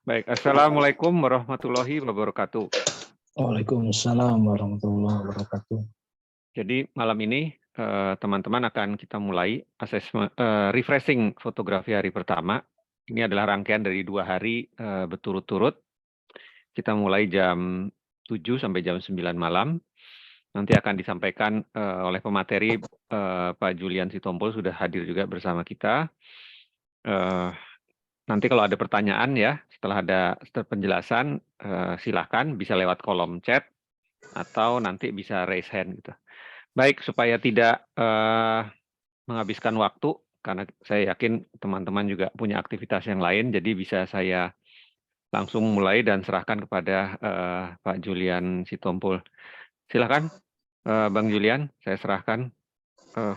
Baik, Assalamualaikum warahmatullahi wabarakatuh. Waalaikumsalam warahmatullahi wabarakatuh. Jadi malam ini teman-teman akan kita mulai refreshing fotografi hari pertama. Ini adalah rangkaian dari 2 hari berturut-turut. Kita mulai jam 7 sampai jam 9 malam. Nanti akan disampaikan oleh pemateri Pak Julian Sitompul sudah hadir juga bersama kita. Nanti kalau ada pertanyaan ya, setelah ada penjelasan, silakan bisa lewat kolom chat atau nanti bisa raise hand gitu. Baik, supaya tidak menghabiskan waktu, karena saya yakin teman-teman juga punya aktivitas yang lain, jadi bisa saya langsung mulai dan serahkan kepada Pak Julian Sitompul. Silakan, Bang Julian, saya serahkan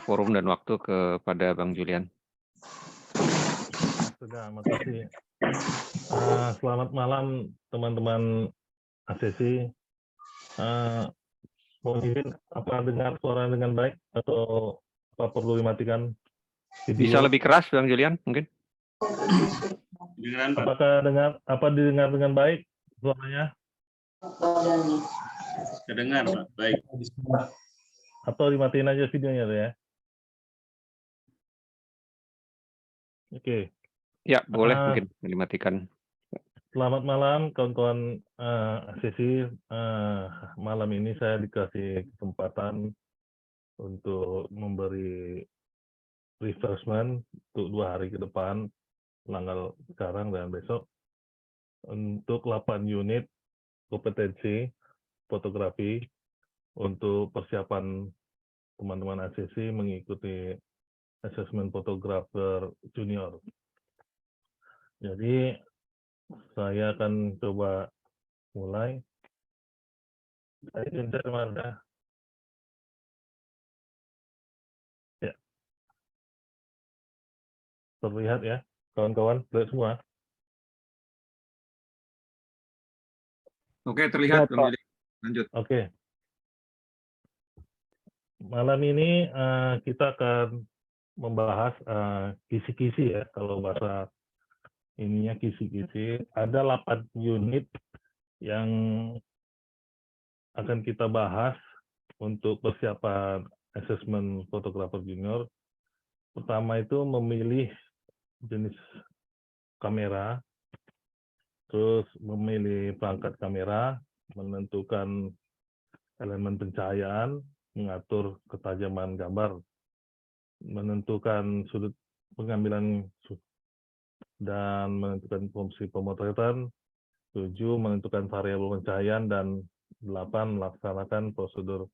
forum dan waktu kepada Bang Julian. Sudah, makasih. Selamat malam teman-teman ACC. Mohon izin, apa dengar suara dengan baik atau apa perlu dimatikan video? Bisa lebih keras, Bang Julian, mungkin? Apakah didengar dengan baik suaranya? Kedengar, Pak. Baik. Atau dimatiin aja videonya ya? Oke. Ya, boleh mungkin dimatikan. Selamat malam kawan-kawan ACC. Malam ini saya dikasih kesempatan untuk memberi refreshment untuk 2 hari ke depan, tanggal sekarang dan besok, untuk 8 unit kompetensi fotografi untuk persiapan teman-teman ACC mengikuti asesmen fotografer junior. Jadi saya akan coba mulai. Ya. Terlihat ya, kawan-kawan, lihat semua. Oke, terlihat, Bang Julian. Lanjut. Oke. Malam ini kita akan membahas kisi-kisi ya, kalau bahasa ininya kisi-kisi. Ada 8 unit yang akan kita bahas untuk persiapan asesmen fotografer junior. Pertama itu memilih jenis kamera, terus memilih perangkat kamera, menentukan elemen pencahayaan, mengatur ketajaman gambar, menentukan sudut pengambilan dan menentukan fungsi pemotretan, 7 menentukan variabel pencahayaan, dan 8 melaksanakan prosedur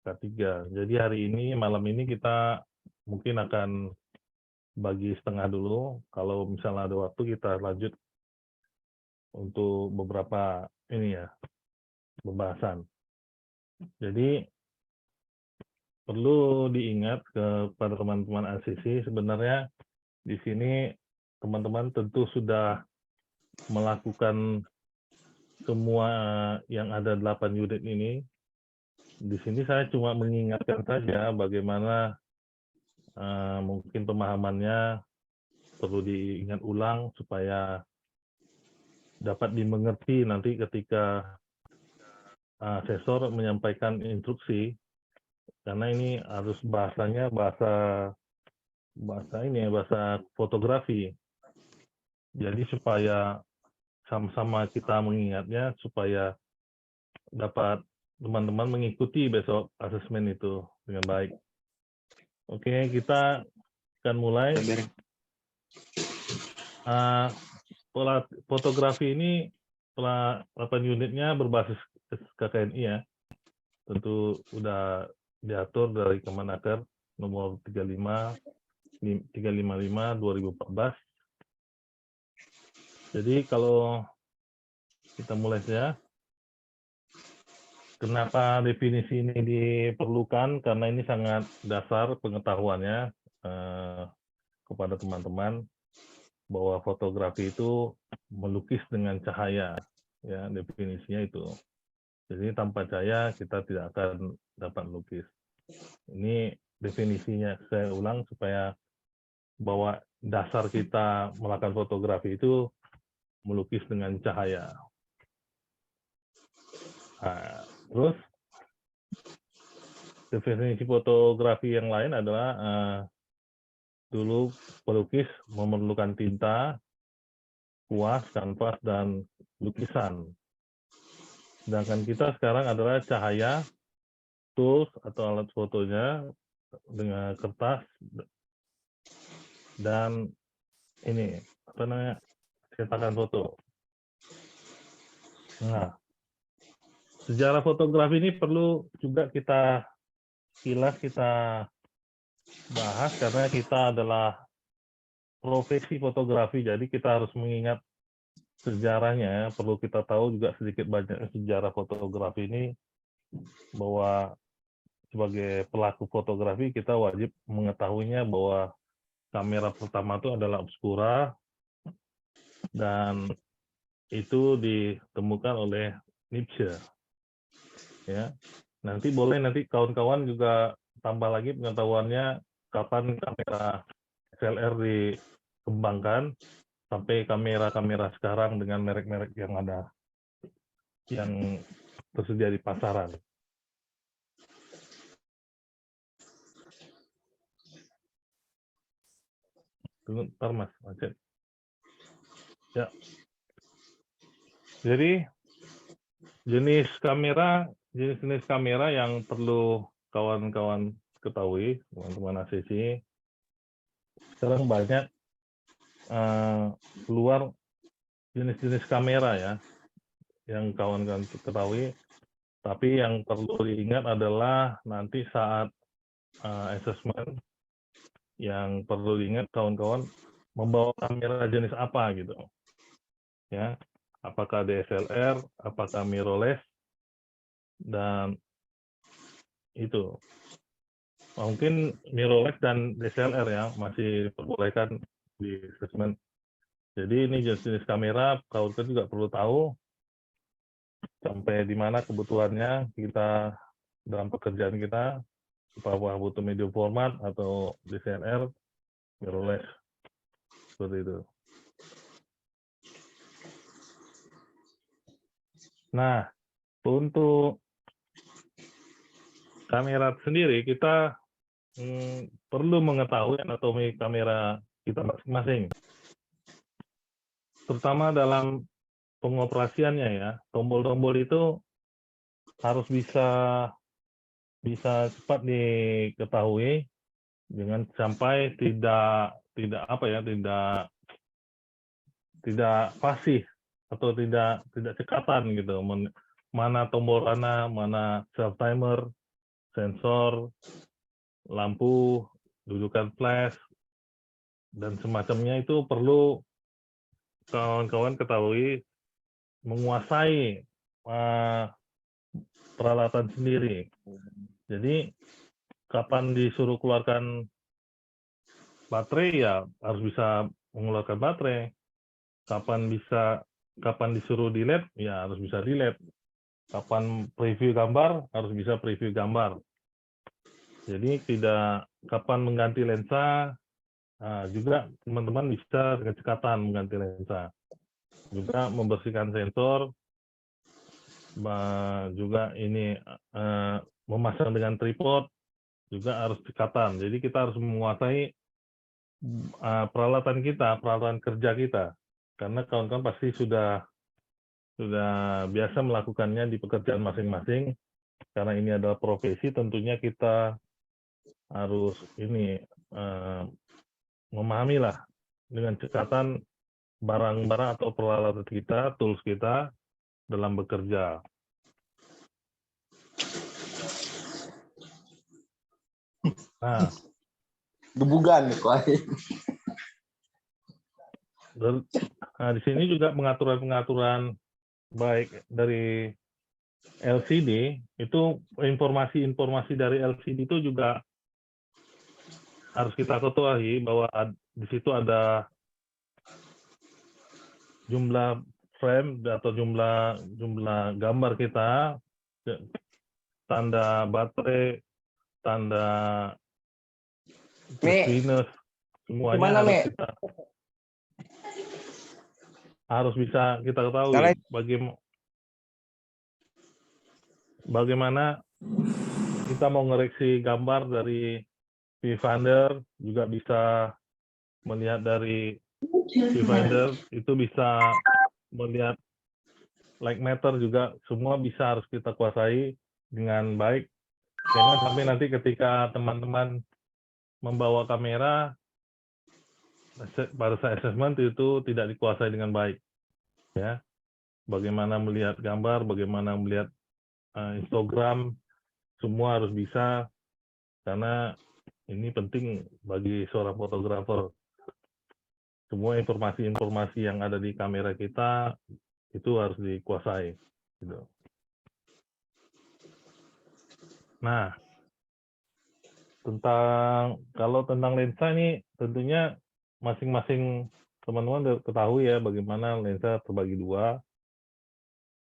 K3. Jadi hari ini, malam ini kita mungkin akan bagi setengah dulu. Kalau misalnya ada waktu kita lanjut untuk beberapa ini ya, pembahasan. Jadi perlu diingat kepada teman-teman ACC, sebenarnya di sini teman-teman tentu sudah melakukan semua yang ada 8 unit ini. Di sini saya cuma mengingatkan saja bagaimana mungkin pemahamannya perlu diingat ulang supaya dapat dimengerti nanti ketika asesor menyampaikan instruksi, karena ini harus bahasanya bahasa fotografi. Jadi supaya sama-sama kita mengingatnya supaya dapat teman-teman mengikuti besok asesmen itu dengan baik. Oke, kita akan mulai. Fotografi ini 8 unitnya berbasis KKNI ya. Tentu sudah diatur dari Kemenaker nomor 355/2014. Jadi kalau kita mulai saja, kenapa definisi ini diperlukan? Karena ini sangat dasar pengetahuannya kepada teman-teman bahwa fotografi itu melukis dengan cahaya, ya definisinya itu. Jadi tanpa cahaya kita tidak akan dapat melukis. Ini definisinya, saya ulang supaya bahwa dasar kita melakukan fotografi itu melukis dengan cahaya. Nah, terus definisi fotografi yang lain adalah dulu pelukis memerlukan tinta, kuas, kanvas, dan lukisan. Sedangkan kita sekarang adalah cahaya, tools atau alat fotonya dengan kertas dan ini apa namanya cetakan foto. Nah, sejarah fotografi ini perlu juga kita bahas karena kita adalah profesi fotografi, jadi kita harus mengingat sejarahnya. Perlu kita tahu juga sedikit banyak sejarah fotografi ini, bahwa sebagai pelaku fotografi kita wajib mengetahuinya bahwa kamera pertama itu adalah obscura dan itu ditemukan oleh Nietzsche. Ya, nanti kawan-kawan juga tambah lagi pengetahuannya kapan kamera SLR dikembangkan sampai kamera-kamera sekarang dengan merek-merek yang ada yang tersedia di pasaran. Tunggu, ntar Mas Aceh. Ya. Jadi jenis kamera yang perlu kawan-kawan ketahui, teman-teman ACC, sekarang banyak keluar jenis-jenis kamera ya, yang kawan-kawan ketahui. Tapi yang perlu diingat adalah nanti saat assessment, yang perlu diingat kawan-kawan membawa kamera jenis apa gitu, ya. Apakah DSLR, apakah mirrorless, dan itu mungkin mirrorless dan DSLR ya masih diperbolehkan di assessment. Jadi ini jenis-jenis kamera kawan-kawan juga perlu tahu sampai di mana kebutuhannya kita dalam pekerjaan kita, apakah butuh medium format atau DSLR, mirrorless, seperti itu. Nah, untuk kamera sendiri kita perlu mengetahui anatomi kamera kita masing-masing, terutama dalam pengoperasiannya ya. Tombol-tombol itu harus bisa cepat diketahui dengan sampai tidak fasih atau tidak cekatan gitu. Mana tombol mana self timer, sensor, lampu, dudukan flash, dan semacamnya itu perlu kawan-kawan ketahui, menguasai peralatan sendiri. Jadi kapan disuruh keluarkan baterai ya harus bisa mengeluarkan baterai. Kapan disuruh delete ya harus bisa delete. Kapan preview gambar harus bisa preview gambar. Jadi kapan mengganti lensa juga teman-teman bisa dengan cekatan mengganti lensa. Juga membersihkan sensor, juga ini memasang dengan tripod juga harus cekatan. Jadi kita harus menguasai peralatan kerja kita, karena kawan-kawan pasti sudah biasa melakukannya di pekerjaan masing-masing. Karena ini adalah profesi, tentunya kita harus memahami lah dengan cekatan barang-barang atau peralatan kita, tools kita dalam bekerja. Nah, gebugan kok. Nah, di sini juga pengaturan baik dari LCD, itu informasi dari LCD itu juga harus kita ketahui bahwa di situ ada jumlah frame atau jumlah gambar kita, tanda baterai, tanda plus minus, semuanya harus kita. harus bisa kita Karena ketahui bagaimana kita mau ngoreksi gambar dari viewfinder, juga bisa melihat dari viewfinder, itu bisa melihat like meter juga, semua bisa harus kita kuasai dengan baik. Jangan sampai nanti ketika teman-teman membawa kamera pada saat assessment itu tidak dikuasai dengan baik, ya. Bagaimana melihat gambar, bagaimana melihat histogram, semua harus bisa, karena ini penting bagi seorang fotografer. Semua informasi-informasi yang ada di kamera kita itu harus dikuasai. Gitu. Nah, kalau tentang lensa ini tentunya masing-masing teman-teman ketahui ya bagaimana lensa terbagi dua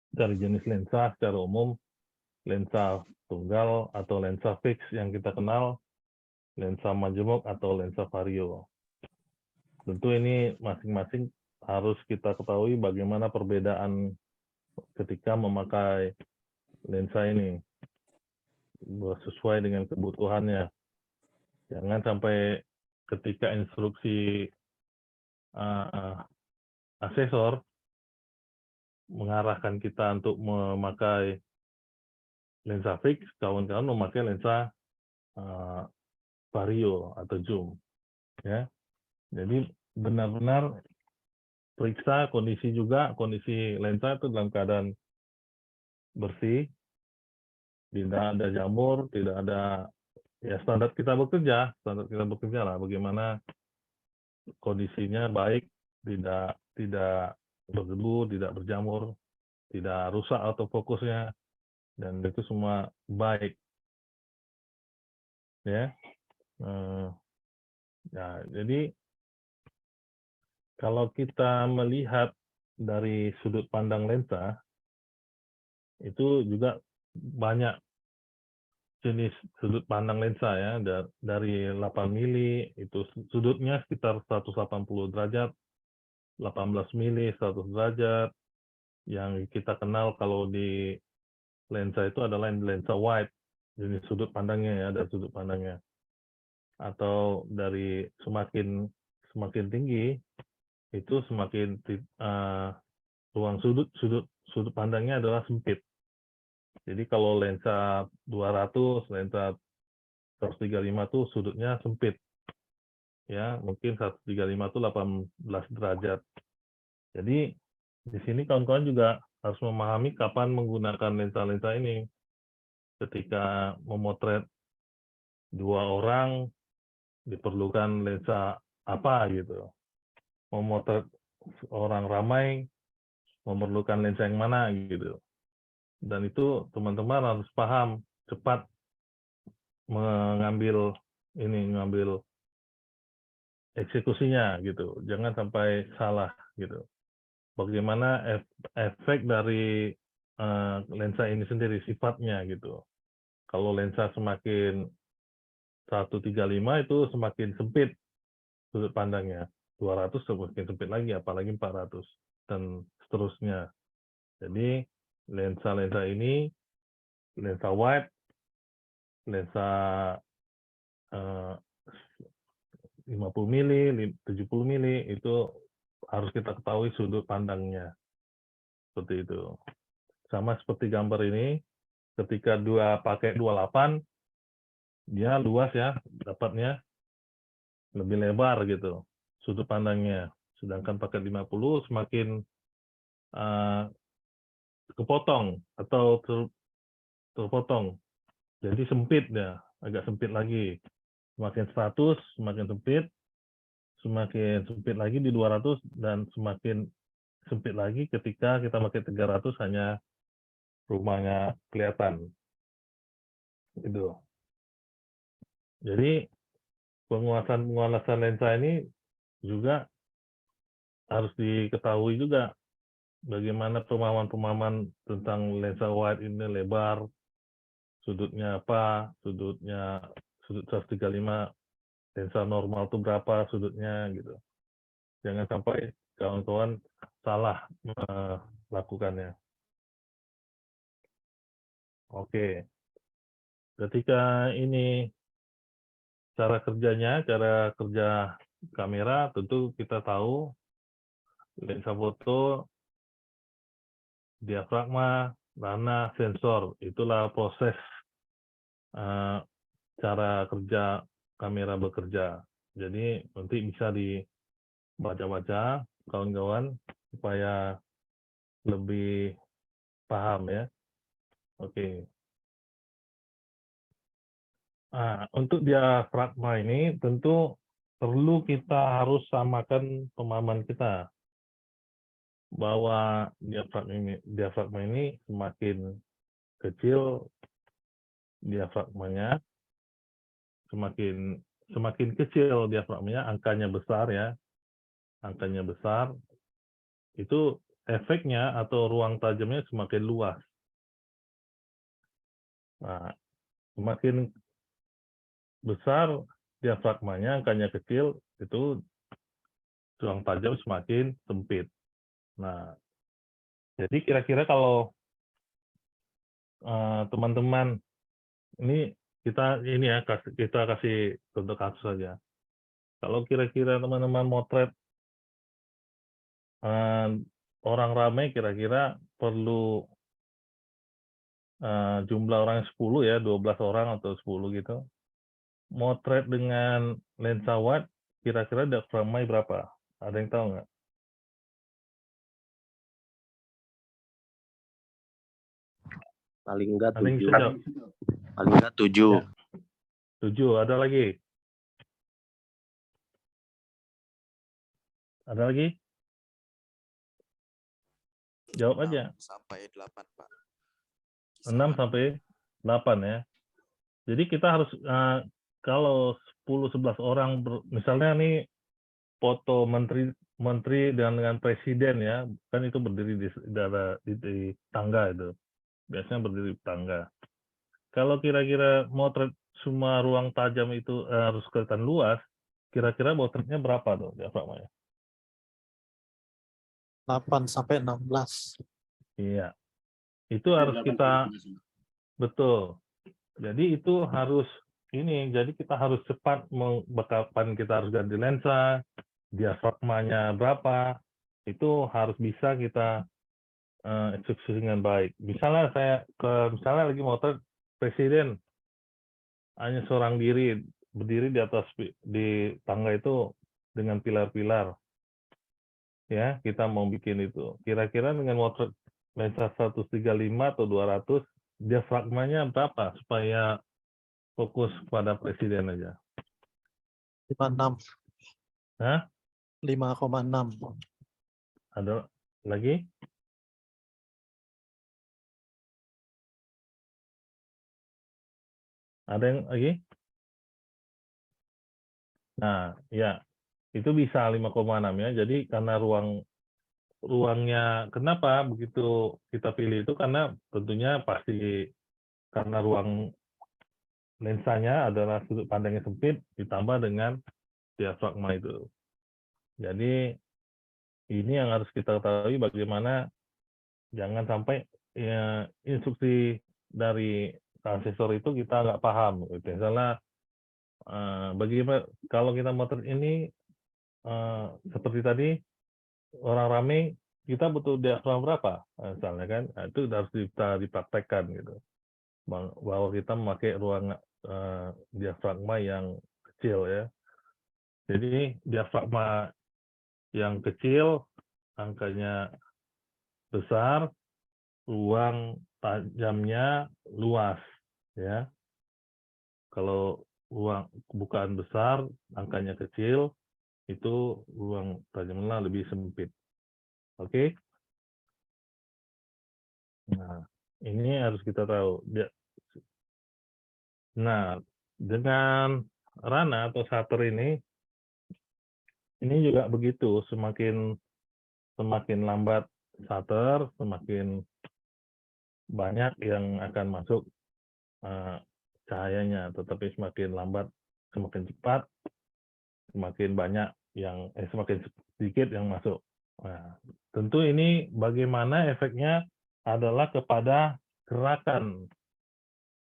dari jenis lensa secara umum, lensa tunggal atau lensa fix yang kita kenal, lensa majemuk atau lensa vario. Tentu ini masing-masing harus kita ketahui bagaimana perbedaan ketika memakai lensa ini sesuai dengan kebutuhannya. Jangan sampai ketika instruksi asesor mengarahkan kita untuk memakai lensa fix, kawan-kawan memakai lensa vario atau zoom. Ya, jadi benar-benar periksa kondisi lensa itu dalam keadaan bersih, tidak ada jamur, tidak ada ya standar kita bekerja lah, bagaimana kondisinya baik, tidak berdebu, tidak berjamur, tidak rusak autofokusnya, dan itu semua baik, ya. Ya, jadi kalau kita melihat dari sudut pandang lensa, itu juga banyak jenis sudut pandang lensa ya, dari 8 mili itu sudutnya sekitar 180 derajat, 18 mili 100 derajat, yang kita kenal kalau di lensa itu adalah lensa wide, jenis sudut pandangnya ya, ada sudut pandangnya. Atau dari semakin tinggi itu semakin ruang sudut pandangnya adalah sempit. Jadi kalau lensa 200, lensa 135 itu sudutnya sempit. Ya, mungkin 135 itu 18 derajat. Jadi di sini kawan-kawan juga harus memahami kapan menggunakan lensa-lensa ini. Ketika memotret 2 orang diperlukan lensa apa gitu. Memotret orang ramai memerlukan lensa yang mana gitu. Dan itu teman-teman harus paham, cepat mengambil eksekusinya gitu. Jangan sampai salah gitu. Bagaimana efek dari lensa ini sendiri, sifatnya gitu. Kalau lensa semakin 135 itu semakin sempit sudut pandangnya. 200 semakin sempit lagi, apalagi 400 dan seterusnya. Jadi lensa-lensa ini, lensa wide, lensa 50 mili, 70 mili, itu harus kita ketahui sudut pandangnya. Seperti itu. Sama seperti gambar ini, ketika pakai 28, dia luas ya, dapatnya lebih lebar gitu, sudut pandangnya. Sedangkan pakai 50 semakin kepotong atau terpotong. Jadi sempit ya, agak sempit lagi. Semakin 100 semakin sempit lagi di 200, dan semakin sempit lagi ketika kita pakai 300 hanya rumahnya kelihatan. Itu. Jadi penguasaan lensa ini juga harus diketahui juga bagaimana pemahaman tentang lensa wide ini, lebar, sudutnya apa, sudut 135, lensa normal itu berapa sudutnya gitu. Jangan sampai kawan-kawan salah melakukannya. Oke, ketika ini cara kerja kamera, tentu kita tahu lensa foto, diafragma, rana, sensor. Itulah proses cara kerja kamera bekerja. Jadi nanti bisa dibaca-baca kawan-kawan supaya lebih paham ya. Oke. Untuk diafragma ini tentu perlu kita harus samakan pemahaman kita bahwa diafragma ini semakin kecil diafragmanya, semakin kecil diafragmanya, angkanya besar ya, angkanya besar, itu efeknya atau ruang tajamnya semakin luas. Nah, semakin besar diafragmanya, angkanya kecil, itu ruang tajam semakin sempit. Nah, jadi kira-kira kalau teman-teman ini kita kasih contoh kasus saja. Kalau kira-kira teman-teman motret orang ramai, kira-kira perlu jumlah orang 10 ya, 12 orang atau 10 gitu. Motret dengan lensa wide, kira-kira diafragma berapa? Ada yang tahu nggak? Paling enggak Ada yang 7. bisa jawab? Paling enggak 7. Ya. 7, ada lagi? Ada lagi? Jawab aja. 6 sampai 8, Pak. 6 sampai 8 ya. Jadi kita harus kalau 10-11 orang misalnya nih foto menteri dengan presiden ya, kan itu berdiri di tangga itu. Biasanya berdiri di tangga. Kalau kira-kira motret semua ruang tajam itu harus kelihatan luas, kira-kira motretnya berapa tuh diafragmanya? 8 sampai 16. Iya. Itu harus kita betul. Jadi itu harus jadi kita harus cepat kapan kita harus ganti lensa, diafragmanya berapa, itu harus bisa kita eksekusi dengan baik. Misalnya misalnya lagi motret presiden hanya seorang diri berdiri di atas di tangga itu dengan pilar-pilar. Ya, kita mau bikin itu. Kira-kira dengan motret lensa 135 atau 200, diafragmanya berapa supaya fokus pada presiden aja? 56. Hah? 5,6. Ada lagi? Ada yang lagi? Nah, ya. Itu bisa 5,6 ya. Jadi karena ruangnya, kenapa begitu kita pilih itu? Karena tentunya pasti karena ruang lensanya adalah sudut pandangnya sempit ditambah dengan diafragma itu. Jadi ini yang harus kita ketahui, bagaimana jangan sampai instruksi dari asesor itu kita nggak paham. Misalnya bagaimana kalau kita motret ini seperti tadi orang ramai, kita butuh diafragma berapa misalnya kan? Nah, itu harus kita dipraktekkan gitu, bahwa kita memakai ruang diafragma yang kecil ya. Jadi diafragma yang kecil, angkanya besar, ruang tajamnya luas ya. Kalau ruang bukaan besar, angkanya kecil, itu ruang tajamnya lebih sempit. Oke? Nah, ini harus kita tahu. Nah, dengan rana atau shutter ini juga begitu. Semakin lambat shutter, semakin banyak yang akan masuk cahayanya. Tetapi semakin lambat, semakin cepat, semakin banyak semakin sedikit yang masuk. Nah, tentu ini bagaimana efeknya adalah kepada gerakan.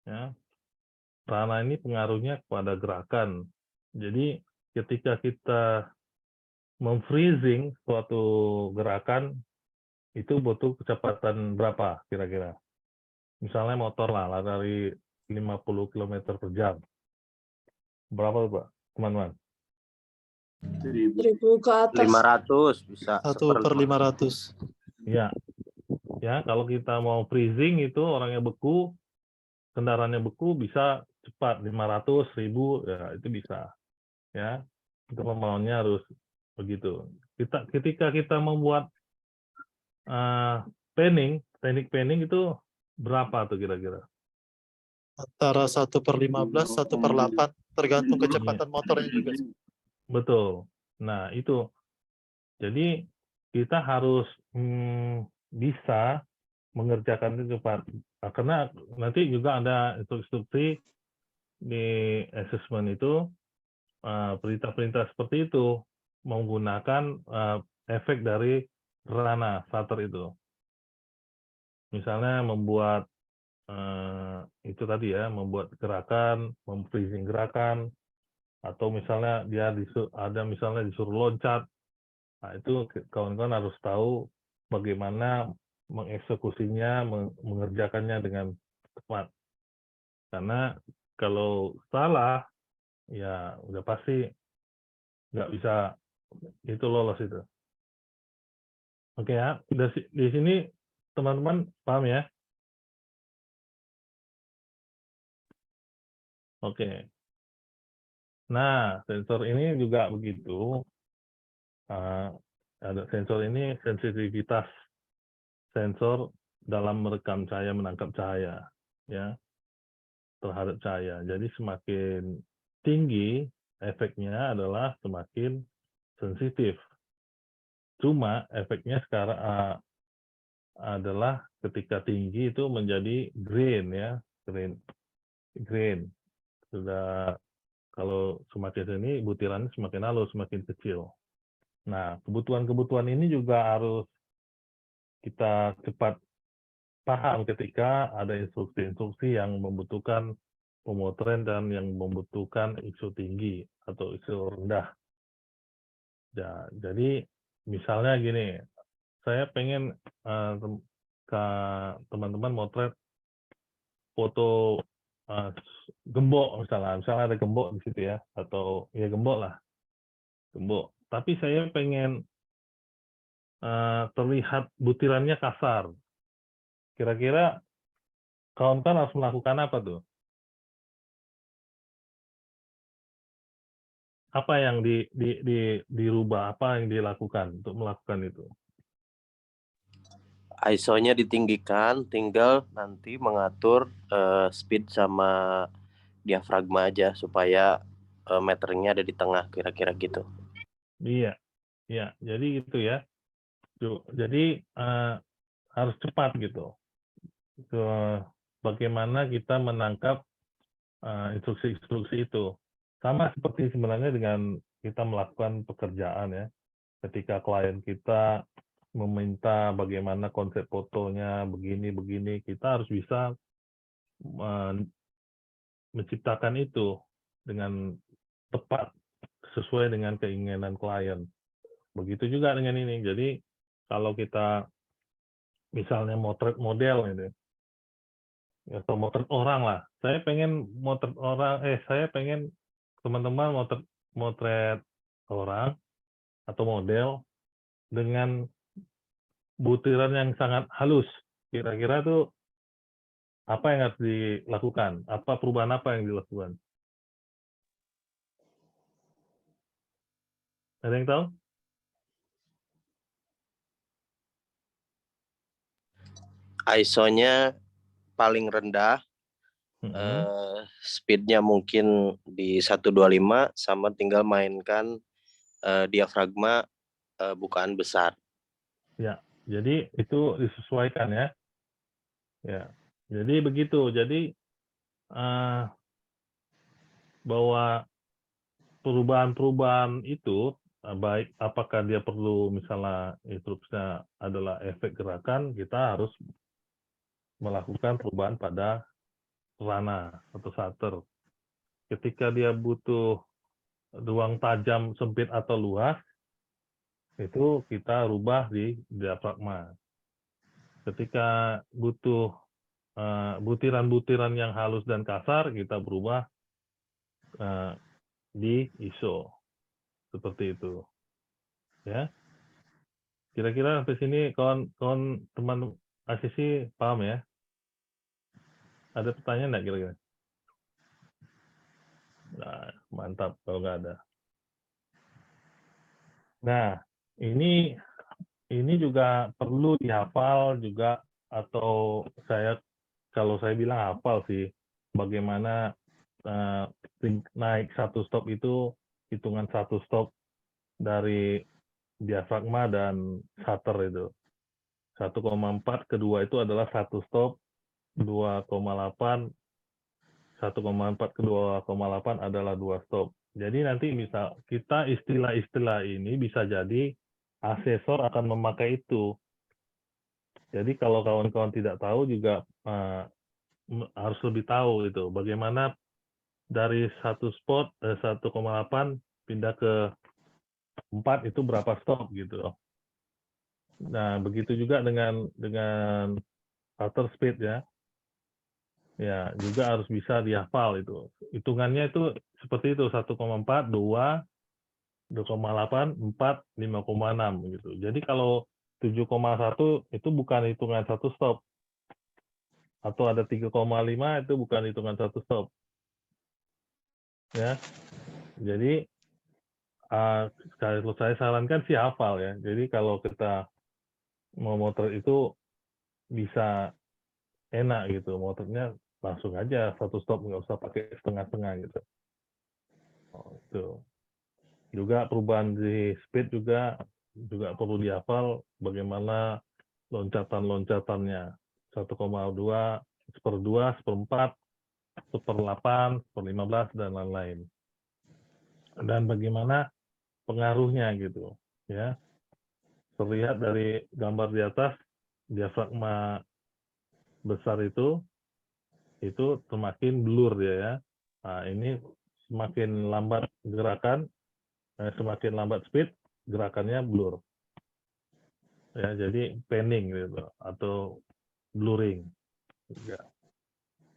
Ya. Rana ini pengaruhnya kepada gerakan. Jadi ketika kita memfreezing suatu gerakan, itu butuh kecepatan berapa kira-kira? Misalnya motor lah, lari 50 km per jam. Berapa tuh, Pak, teman-teman? 1.000 ke atas. 500 bisa. 1/500. Ya, ya kalau kita mau freezing itu orangnya beku, kendaraannya beku bisa cepat 500, 1000 ya itu bisa. Ya, itu kemauannya harus begitu. Ketika kita membuat teknik panning itu berapa tuh kira-kira? Antara 1/15, 1/8, tergantung kecepatan motornya juga. Betul. Nah, itu. Jadi kita harus bisa mengerjakan itu cepat. Nah, karena nanti juga ada instruksi di assessment itu perintah-perintah seperti itu menggunakan efek dari Rana starter itu. Misalnya membuat itu tadi ya, membuat gerakan, memfreezing gerakan, atau misalnya dia ada misalnya disuruh loncat. Nah, itu kawan-kawan harus tahu bagaimana mengeksekusinya, mengerjakannya dengan tepat. Karena kalau salah, ya udah pasti nggak bisa itu lolos itu. Oke ya, di sini teman-teman paham ya? Oke. Nah, sensor ini juga begitu. Ada sensor ini sensitivitas sensor dalam merekam cahaya, menangkap cahaya, ya, terhadap cahaya. Jadi semakin tinggi efeknya adalah semakin sensitif. Cuma efeknya sekarang adalah ketika tinggi itu menjadi green ya, green. Sudah kalau semakin sini butirannya semakin halus, semakin kecil. Nah, kebutuhan-kebutuhan ini juga harus kita cepat paham ketika ada instruksi-instruksi yang membutuhkan pemotret dan yang membutuhkan ISO tinggi atau ISO rendah. Ya, jadi misalnya gini, saya pengen teman-teman motret foto gembok misalnya ada gembok di situ ya, atau ya gembok lah, gembok. Tapi saya pengen terlihat butirannya kasar. Kira-kira kawan-kawan harus melakukan apa tuh? Apa yang dirubah, apa yang dilakukan untuk melakukan itu? ISO-nya ditinggikan, tinggal nanti mengatur speed sama diafragma aja supaya meternya ada di tengah kira-kira gitu. Iya, iya. Jadi gitu ya. Jadi harus cepat gitu. Bagaimana kita menangkap instruksi-instruksi itu. Sama seperti sebenarnya dengan kita melakukan pekerjaan ya. Ketika klien kita meminta bagaimana konsep fotonya begini, kita harus bisa menciptakan itu dengan tepat sesuai dengan keinginan klien. Begitu juga dengan ini. Jadi kalau kita misalnya motret model gitu, atau motret orang lah. Saya pengen motret orang, saya pengen teman-teman motret orang atau model dengan butiran yang sangat halus. Kira-kira tuh apa yang harus dilakukan? Apa perubahan apa yang dilakukan? Ada yang tahu? ISO-nya paling rendah, speed-nya mungkin di 125 sama tinggal mainkan diafragma bukaan besar. Ya, jadi itu disesuaikan ya. Ya, jadi begitu. Jadi bahwa perubahan-perubahan itu baik apakah dia perlu misalnya instruksinya adalah efek gerakan, kita harus melakukan perubahan pada rana atau shutter. Ketika dia butuh ruang tajam, sempit atau luas, itu kita rubah di diafragma. Ketika butuh butiran-butiran yang halus dan kasar, kita berubah di ISO. Seperti itu. Ya. Kira-kira sampai sini kawan teman ACC paham ya? Ada pertanyaan enggak kira-kira? Nah, mantap kalau nggak ada. Nah, ini juga perlu dihafal juga, atau kalau saya bilang hafal sih, bagaimana naik satu stop itu, hitungan satu stop dari diafragma dan shutter itu. 1,4 kedua itu adalah satu stop, 2,8 1,4 ke 2,8 adalah 2 stop. Jadi nanti misal kita istilah-istilah ini bisa jadi asesor akan memakai itu. Jadi kalau kawan-kawan tidak tahu juga harus lebih tahu itu bagaimana dari satu spot 1,8 pindah ke 4 itu berapa stop gitu. Nah, begitu juga dengan shutter speed ya. Ya, juga harus bisa dihafal itu. Hitungannya itu seperti itu, 1,4, 2, 2,8, 4, 5,6 gitu. Jadi kalau 7,1 itu bukan hitungan satu stop. Atau ada 3,5 itu bukan hitungan satu stop. Ya. Jadi kalau saya sarankan sih hafal ya. Jadi kalau kita mau motret itu bisa enak gitu. Motretnya langsung aja satu stop, nggak usah pakai setengah-setengah gitu. Itu juga perubahan di speed juga perlu dihafal bagaimana loncatan-loncatannya 1,2, 1/2, 1/4, 1/8, 1/15 dan lain-lain. Dan bagaimana pengaruhnya gitu ya. Terlihat dari gambar di atas, diafragma besar itu semakin blur dia ya. Nah, ini semakin lambat gerakan, semakin lambat speed, gerakannya blur. Ya, jadi panning gitu atau blurring. Ya.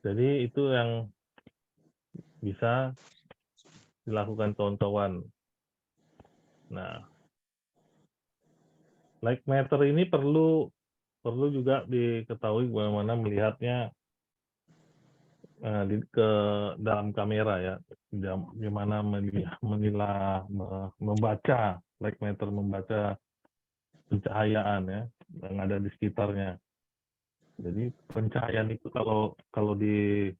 Jadi itu yang bisa dilakukan kawan-kawan. Nah, light meter ini perlu juga diketahui bagaimana melihatnya ke dalam kamera ya, gimana menilah, membaca light meter, membaca pencahayaan ya yang ada di sekitarnya. Jadi pencahayaan itu kalau di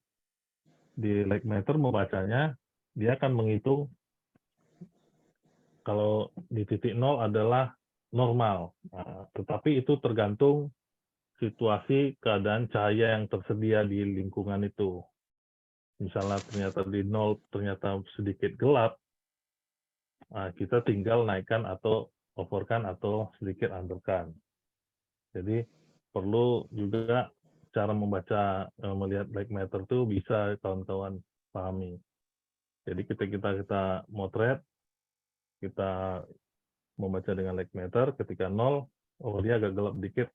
light meter membacanya, dia akan menghitung kalau di titik 0 adalah normal. Nah, tetapi itu tergantung situasi keadaan cahaya yang tersedia di lingkungan itu. Misalnya ternyata di 0 ternyata sedikit gelap, nah kita tinggal naikkan atau overkan atau sedikit underkan. Jadi perlu juga cara membaca, melihat light meter itu bisa kawan-kawan pahami. Jadi kita motret, kita membaca dengan light meter, ketika 0, oh dia agak gelap dikit,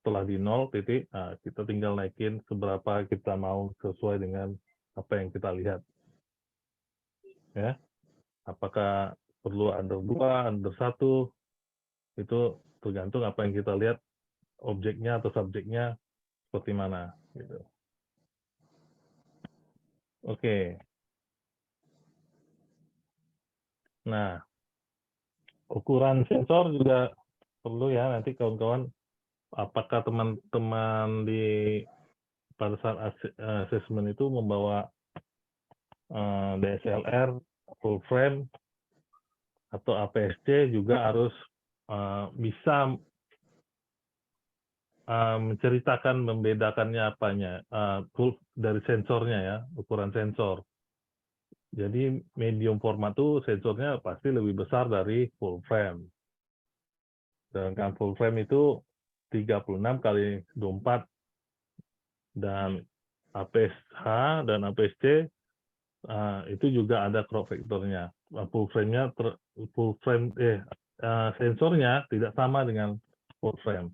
setelah di 0 titik, nah kita tinggal naikin seberapa kita mau sesuai dengan apa yang kita lihat. Ya. Apakah perlu under 2, under 1, itu tergantung apa yang kita lihat, objeknya atau subjeknya seperti mana. Gitu. Oke. Nah, ukuran sensor juga perlu ya, nanti kawan-kawan, apakah teman-teman pada saat assessment itu membawa DSLR, full frame, atau APS-C juga harus bisa menceritakan, membedakannya apanya, full dari sensornya ya, ukuran sensor. Jadi medium format tuh sensornya pasti lebih besar dari full frame. Sedangkan full frame itu 36 kali 24 dan APS-H dan APS-C itu juga ada crop factor-nya. Full frame-nya sensornya tidak sama dengan full frame.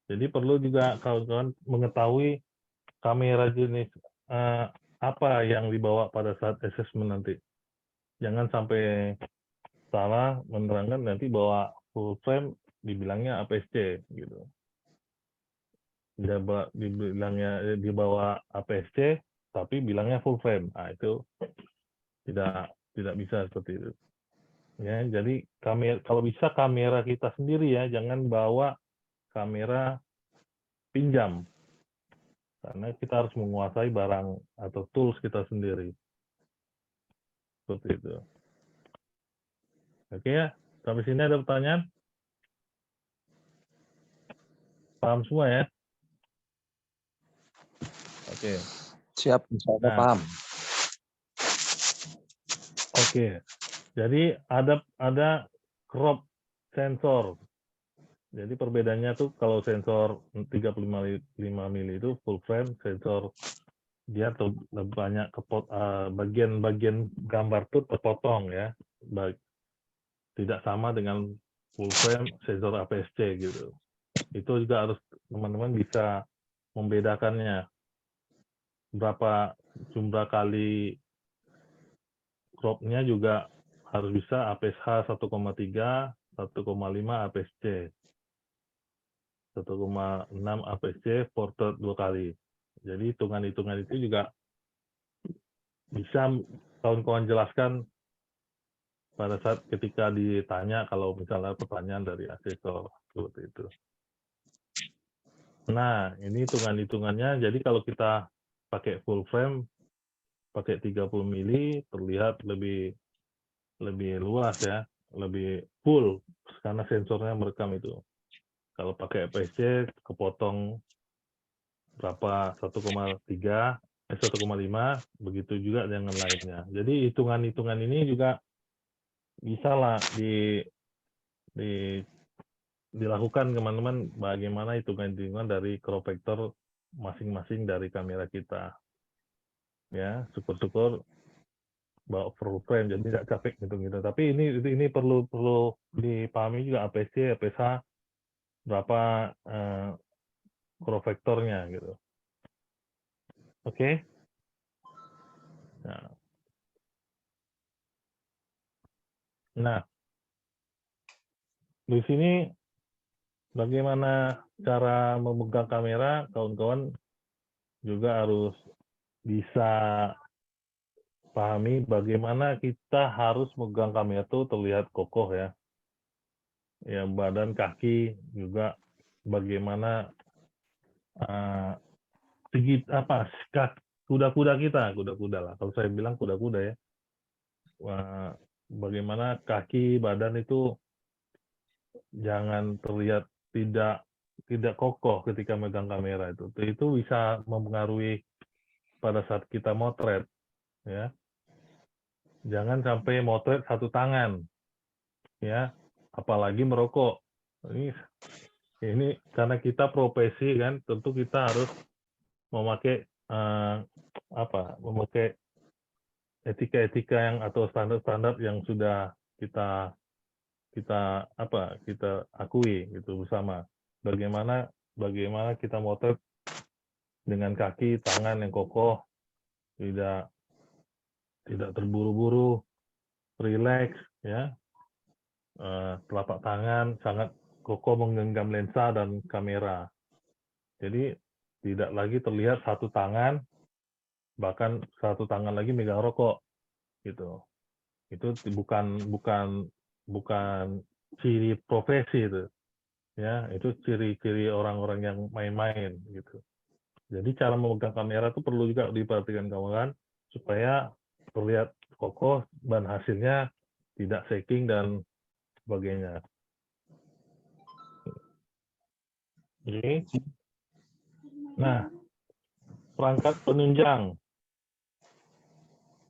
Jadi perlu juga kawan-kawan mengetahui kamera jenis apa yang dibawa pada saat assessment nanti. Jangan sampai salah menerangkan nanti bawa full frame dibilangnya APS-C gitu. Dibilangnya dibawa APS-C tapi bilangnya full frame. Nah, itu tidak bisa seperti itu. Ya, jadi kalau bisa kamera kita sendiri ya, jangan bawa kamera pinjam. Karena kita harus menguasai barang atau tools kita sendiri. Seperti itu. Oke ya, sampai sini ada pertanyaan? Paham semua ya? Oke. Siap, insya Allah Nah. paham. Oke. Jadi ada crop sensor. Jadi perbedaannya tuh kalau sensor 35 mili itu full frame, sensor dia tuh banyak bagian-bagian gambar tuh terpotong ya. Tidak sama dengan full frame sensor APS-C gitu. Itu juga harus teman-teman bisa membedakannya. Berapa jumlah kali crop-nya juga harus bisa APS-H 1,3, 1,5 APS-C. 1,6 APS-C portrait 2 kali. Jadi hitungan-hitungan itu juga bisa kawan-kawan jelaskan pada saat ketika ditanya kalau misalnya pertanyaan dari asesor seperti itu. Nah, ini hitungan-hitungannya. Jadi kalau kita pakai full frame, pakai 30 mili terlihat lebih luas ya, lebih full karena sensornya merekam itu. Kalau pakai APS-C kepotong berapa 1,3, 1,5, begitu juga dengan lainnya. Jadi hitungan-hitungan ini juga bisa lah dilakukan teman-teman bagaimana hitungan-hitungan dari crop factor masing-masing dari kamera kita. Ya, syukur-syukur bawa full frame jadi tidak capek gitu. Tapi ini perlu dipahami juga APS-C, APS-H berapa crop factornya gitu. Oke. Nah, di sini bagaimana cara memegang kamera, kawan-kawan juga harus bisa pahami bagaimana kita harus megang kamera itu terlihat kokoh ya. Ya, badan, kaki juga bagaimana kuda-kuda lah. Kalau saya bilang kuda-kuda ya. Bagaimana kaki, badan itu jangan terlihat tidak kokoh ketika megang kamera itu. Itu bisa mempengaruhi pada saat kita motret ya. Jangan sampai motret satu tangan ya, apalagi merokok. Ini karena kita profesi kan, tentu kita harus memakai memakai etika-etika yang atau standar-standar yang sudah kita akui gitu bersama. Bagaimana kita motret dengan kaki, tangan yang kokoh, tidak terburu-buru, rileks ya. Telapak tangan sangat kokoh menggenggam lensa dan kamera. Jadi tidak lagi terlihat satu tangan, bahkan satu tangan lagi megang rokok gitu. Itu bukan ciri profesi itu. Ya, itu ciri-ciri orang-orang yang main-main gitu. Jadi cara memegang kamera itu perlu juga diperhatikan kawan-kawan supaya terlihat kokoh dan hasilnya tidak shaking dan sebagainya. Oke. Nah, perangkat penunjang.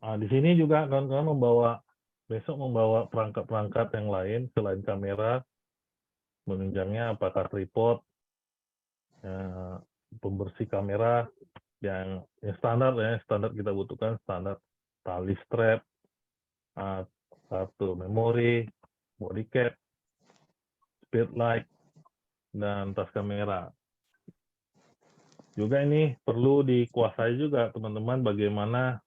Nah, di sini juga kawan-kawan besok membawa perangkat-perangkat yang lain selain kamera, menunjangnya apakah tripod, pembersih kamera yang standar ya, standar kita butuhkan standar tali strap, kartu memori, body cap, speed light, dan tas kamera. Juga ini perlu dikuasai juga teman-teman bagaimana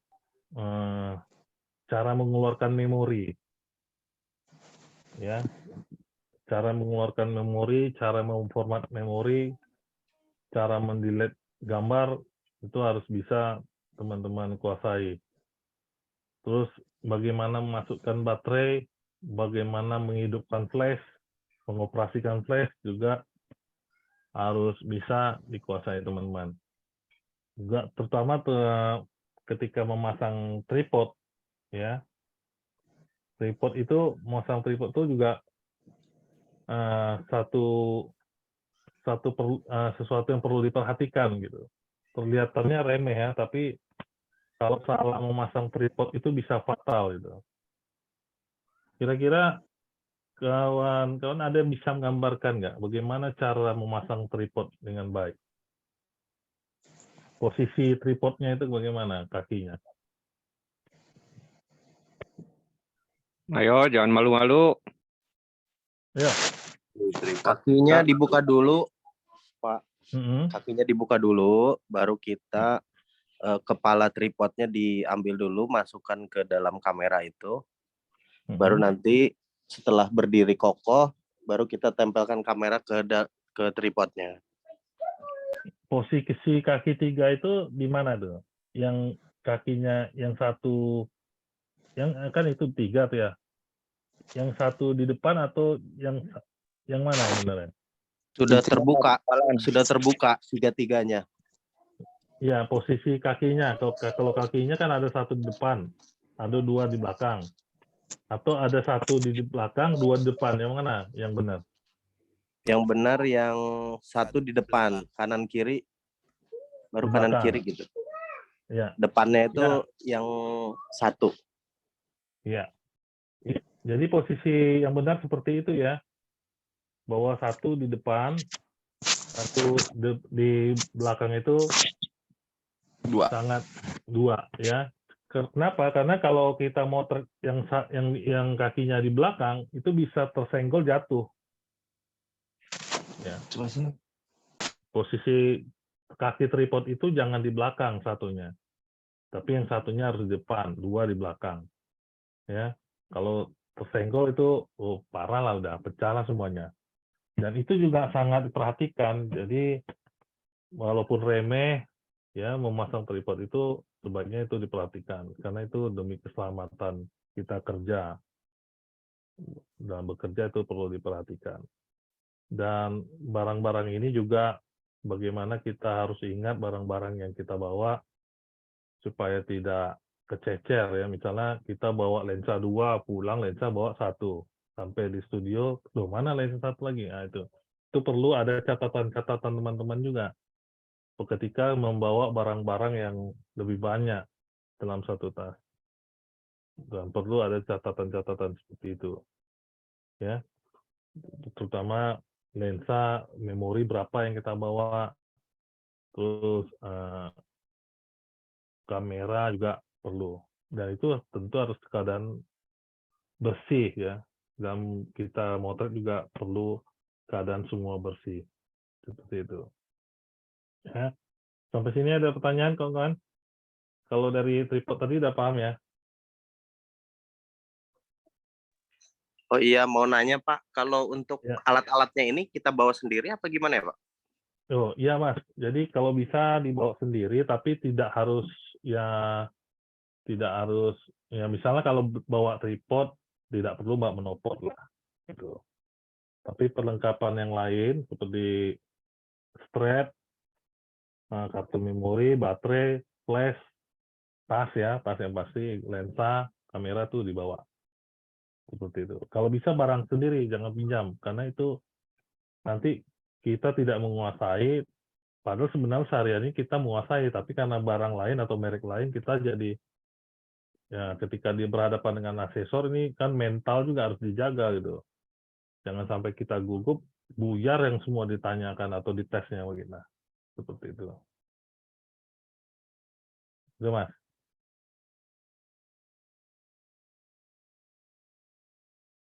cara mengeluarkan memori. Ya, cara mengeluarkan memori, cara memformat memori, cara mendelete gambar itu harus bisa teman-teman kuasai. Terus bagaimana memasukkan baterai, bagaimana menghidupkan flash, mengoperasikan flash juga harus bisa dikuasai teman-teman. Juga terutama ketika memasang tripod, ya. Tripod itu, memasang tripod itu juga sesuatu yang perlu diperhatikan gitu. Kelihatannya remeh ya, tapi kalau salah memasang tripod itu bisa fatal gitu. Kira-kira kawan-kawan ada yang bisa menggambarkan nggak bagaimana cara memasang tripod dengan baik? Posisi tripodnya itu bagaimana kakinya? Ayo, jangan malu-malu. Ya. Kakinya dibuka dulu, Pak. Mm-hmm. Kakinya dibuka dulu, baru kita kepala tripodnya diambil dulu, masukkan ke dalam kamera itu. Baru nanti setelah berdiri kokoh, baru kita tempelkan kamera ke tripodnya. Posisi kaki 3 itu di mana tuh? Yang kakinya yang satu, yang kan itu 3 tuh ya. Yang satu di depan atau yang mana sebenarnya? Sudah terbuka 3-3-nya. Ya, posisi kakinya. Kalau kakinya kan ada satu di depan, ada 2 di belakang. Atau ada 1 di belakang, 2 di depan. Yang mana yang benar? Yang benar yang 1 di depan, kanan kiri, baru Di kanan belakang. kiri gitu. Ya. Depannya itu yang 1. Ya. Jadi posisi yang benar seperti itu ya. Bahwa 1 di depan, 1 di belakang itu 2. sangat 2 ya. Kenapa? Karena kalau kita mau yang kakinya di belakang itu bisa tersenggol jatuh. Ya. Posisi kaki tripod itu jangan di belakang satunya. Tapi yang satunya harus di depan, 2 di belakang. Ya. Kalau tersenggol itu parah lah, udah pecah lah semuanya. Dan itu juga sangat diperhatikan. Jadi walaupun remeh ya, memasang tripod itu sebaiknya itu diperhatikan karena itu demi keselamatan kita kerja. Dalam bekerja itu perlu diperhatikan. Dan barang-barang ini juga bagaimana kita harus ingat barang-barang yang kita bawa supaya tidak kececer ya. Misalnya kita bawa lensa 2, pulang lensa bawa 1. Sampai di studio, loh mana lensa 1 lagi? Nah, itu perlu ada catatan-catatan teman-teman juga. Ketika membawa barang-barang yang lebih banyak dalam satu tas. Dan perlu ada catatan-catatan seperti itu. Ya. Terutama lensa, memori berapa yang kita bawa, terus kamera juga perlu. Dan itu tentu harus keadaan bersih ya. Dan kita motret juga perlu keadaan semua bersih. Seperti itu. Ya. Sampai sini ada pertanyaan kawan-kawan? Kalau dari tripod tadi udah paham ya? Oh iya, mau nanya Pak, kalau untuk alat-alatnya ini kita bawa sendiri apa gimana ya Pak? Oh iya Mas, jadi kalau bisa dibawa sendiri, tapi tidak harus ya misalnya kalau bawa tripod tidak perlu bawa monopod lah, gitu. Tapi perlengkapan yang lain seperti strap, kartu memori, baterai, flash, tas yang pasti, lensa, kamera tuh dibawa. Seperti itu. Kalau bisa barang sendiri, jangan pinjam, karena itu nanti kita tidak menguasai, padahal sebenarnya sehari-hari kita menguasai, tapi karena barang lain atau merek lain kita jadi Ya, ketika dia berhadapan dengan asesor ini kan mental juga harus dijaga gitu. Jangan sampai kita gugup, buyar yang semua ditanyakan atau ditesnya begitu. Seperti itu. Itu Mas.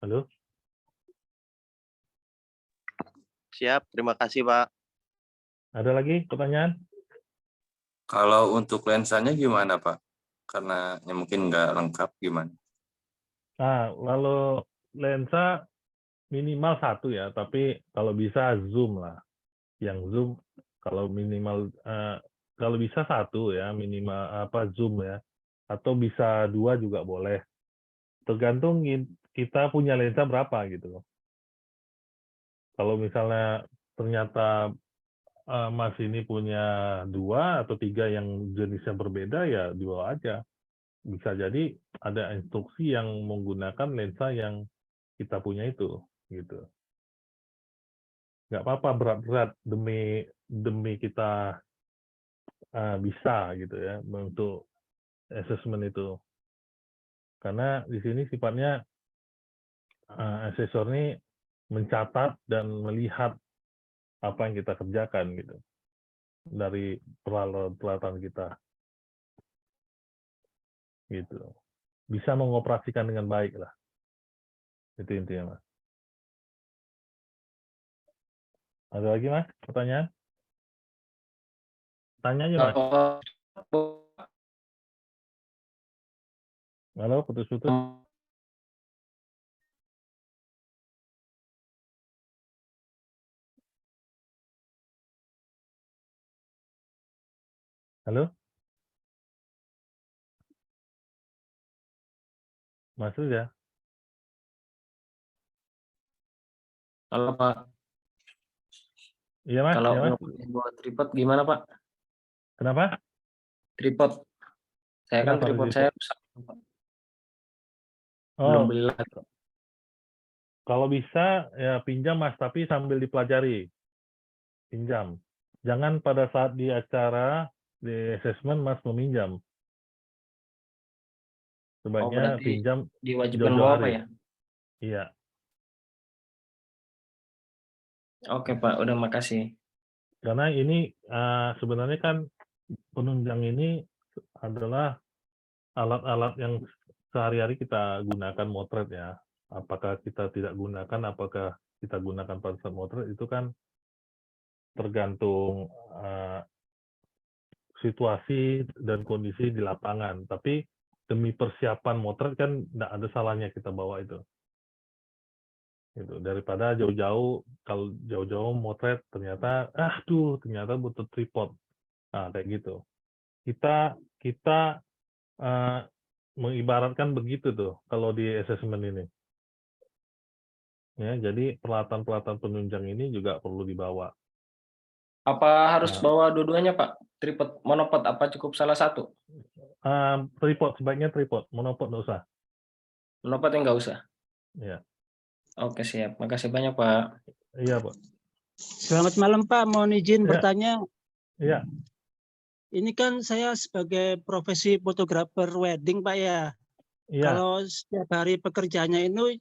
Halo? Siap, terima kasih Pak. Ada lagi pertanyaan? Kalau untuk lensanya gimana, Pak? Karena mungkin nggak lengkap gimana? Nah, lalu lensa minimal 1 ya, tapi kalau bisa zoom lah. Yang zoom kalau minimal kalau bisa 1 ya, minimal zoom ya. Atau bisa 2 juga boleh. Tergantung kita punya lensa berapa gitu. Kalau misalnya ternyata Mas ini punya 2 atau 3 yang jenisnya berbeda, ya 2 aja. Bisa jadi ada instruksi yang menggunakan lensa yang kita punya itu, gitu. Nggak apa-apa berat-berat demi kita bisa gitu ya untuk assessment itu. Karena di sini sifatnya asesor ini mencatat dan melihat apa yang kita kerjakan gitu dari peralatan kita gitu, bisa mengoperasikan dengan baik lah, itu intinya Mas. Ada lagi Mas pertanyaan? Tanya aja Mas. Halo, putus-putus. Halo, Mas Reza. Halo Pak, Iya Mas, kalau iya Mas. buat tripod gimana Pak? Kenapa? Tripod, saya kan Kenapa tripod tripod? saya rusak, Pak. Belum Oh, beli lagi. kalau bisa ya pinjam Mas, tapi sambil dipelajari. Pinjam. Jangan pada saat di acara di assessment Mas meminjam. Oh Sebaiknya berarti pinjam diwajibkan jauh-jauh bawa Pak hari. ya? Iya. Oke Pak, udah makasih. Karena ini sebenarnya kan penunjang ini adalah alat-alat yang sehari-hari kita gunakan motret ya. Apakah kita tidak gunakan, apakah kita gunakan pada saat motret, itu kan tergantung situasi dan kondisi di lapangan. Tapi demi persiapan motret kan tidak ada salahnya kita bawa itu. Gitu. Daripada jauh-jauh, kalau jauh-jauh motret ternyata, ternyata butuh tripod. Nah, kayak gitu. Kita mengibaratkan begitu tuh kalau di assessment ini. Ya, jadi peralatan-peralatan penunjang ini juga perlu dibawa. Apa harus Nah, bawa dua-duanya Pak? Tripod, monopod, apa cukup salah satu? tripod, sebaiknya tripod, monopod nggak usah. Monopod yang nggak usah? Ya. Oke siap, makasih banyak Pak. Iya, Pak. Selamat malam Pak, mohon izin Ya. bertanya. Iya. Ini kan saya sebagai profesi fotografer wedding Pak ya. Iya. Kalau setiap hari pekerjaannya ini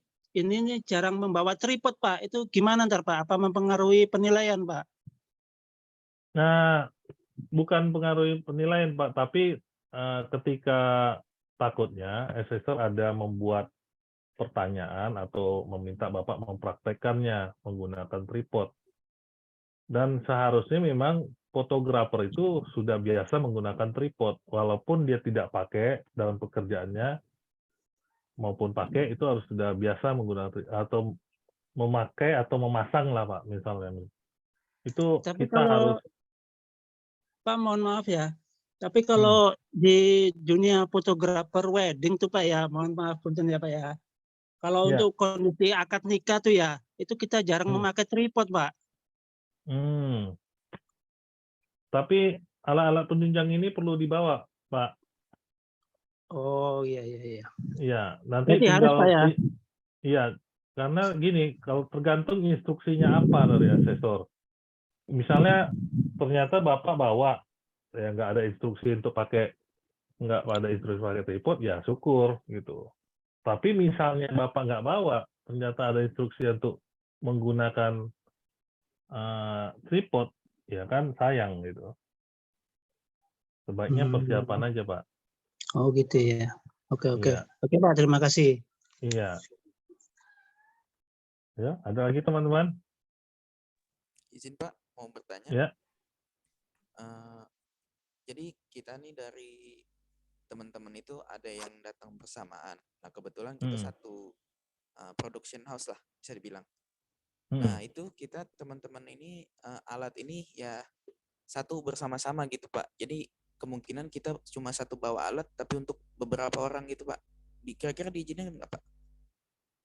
nih jarang membawa tripod Pak. Itu gimana ntar Pak? Apa mempengaruhi penilaian Pak? Nah, bukan pengaruh penilaian, Pak, tapi ketika takutnya assessor ada membuat pertanyaan atau meminta Bapak mempraktekkannya menggunakan tripod. Dan seharusnya memang fotografer itu sudah biasa menggunakan tripod, walaupun dia tidak pakai dalam pekerjaannya maupun pakai, itu harus sudah biasa menggunakan atau memakai atau memasang lah Pak, misalnya. Itu Tapi kita harus. Pak mohon maaf ya. Tapi kalau di dunia fotografer wedding tuh Pak ya, mohon maaf punten ya Pak ya. Kalau Ya. untuk kondisi akad nikah tuh ya, itu kita jarang memakai tripod Pak. Tapi alat-alat penunjang ini perlu dibawa, Pak. Oh iya iya iya. Iya, nanti Berarti harus, tinggal Pak, ya? Iya, karena gini, kalau tergantung instruksinya apa dari asesor. Misalnya ternyata Bapak bawa ya nggak ada instruksi untuk pakai nggak pada instruksi pakai tripod, ya syukur gitu. Tapi misalnya Bapak nggak bawa, ternyata ada instruksi untuk menggunakan tripod, ya kan sayang gitu. Sebaiknya persiapan aja, Pak. Oh gitu ya. Oke, oke. Iya, Oke Pak, terima kasih. iya. Ya, ada lagi teman-teman? Izin Pak, mau bertanya. Ya. Jadi kita nih dari teman-teman itu ada yang datang bersamaan. Nah kebetulan kita satu production house lah bisa dibilang. Nah itu kita teman-teman ini alat ini ya satu bersama-sama gitu Pak. Jadi kemungkinan kita cuma satu bawa alat tapi untuk beberapa orang gitu Pak. Kira-kira diizinin nggak Pak?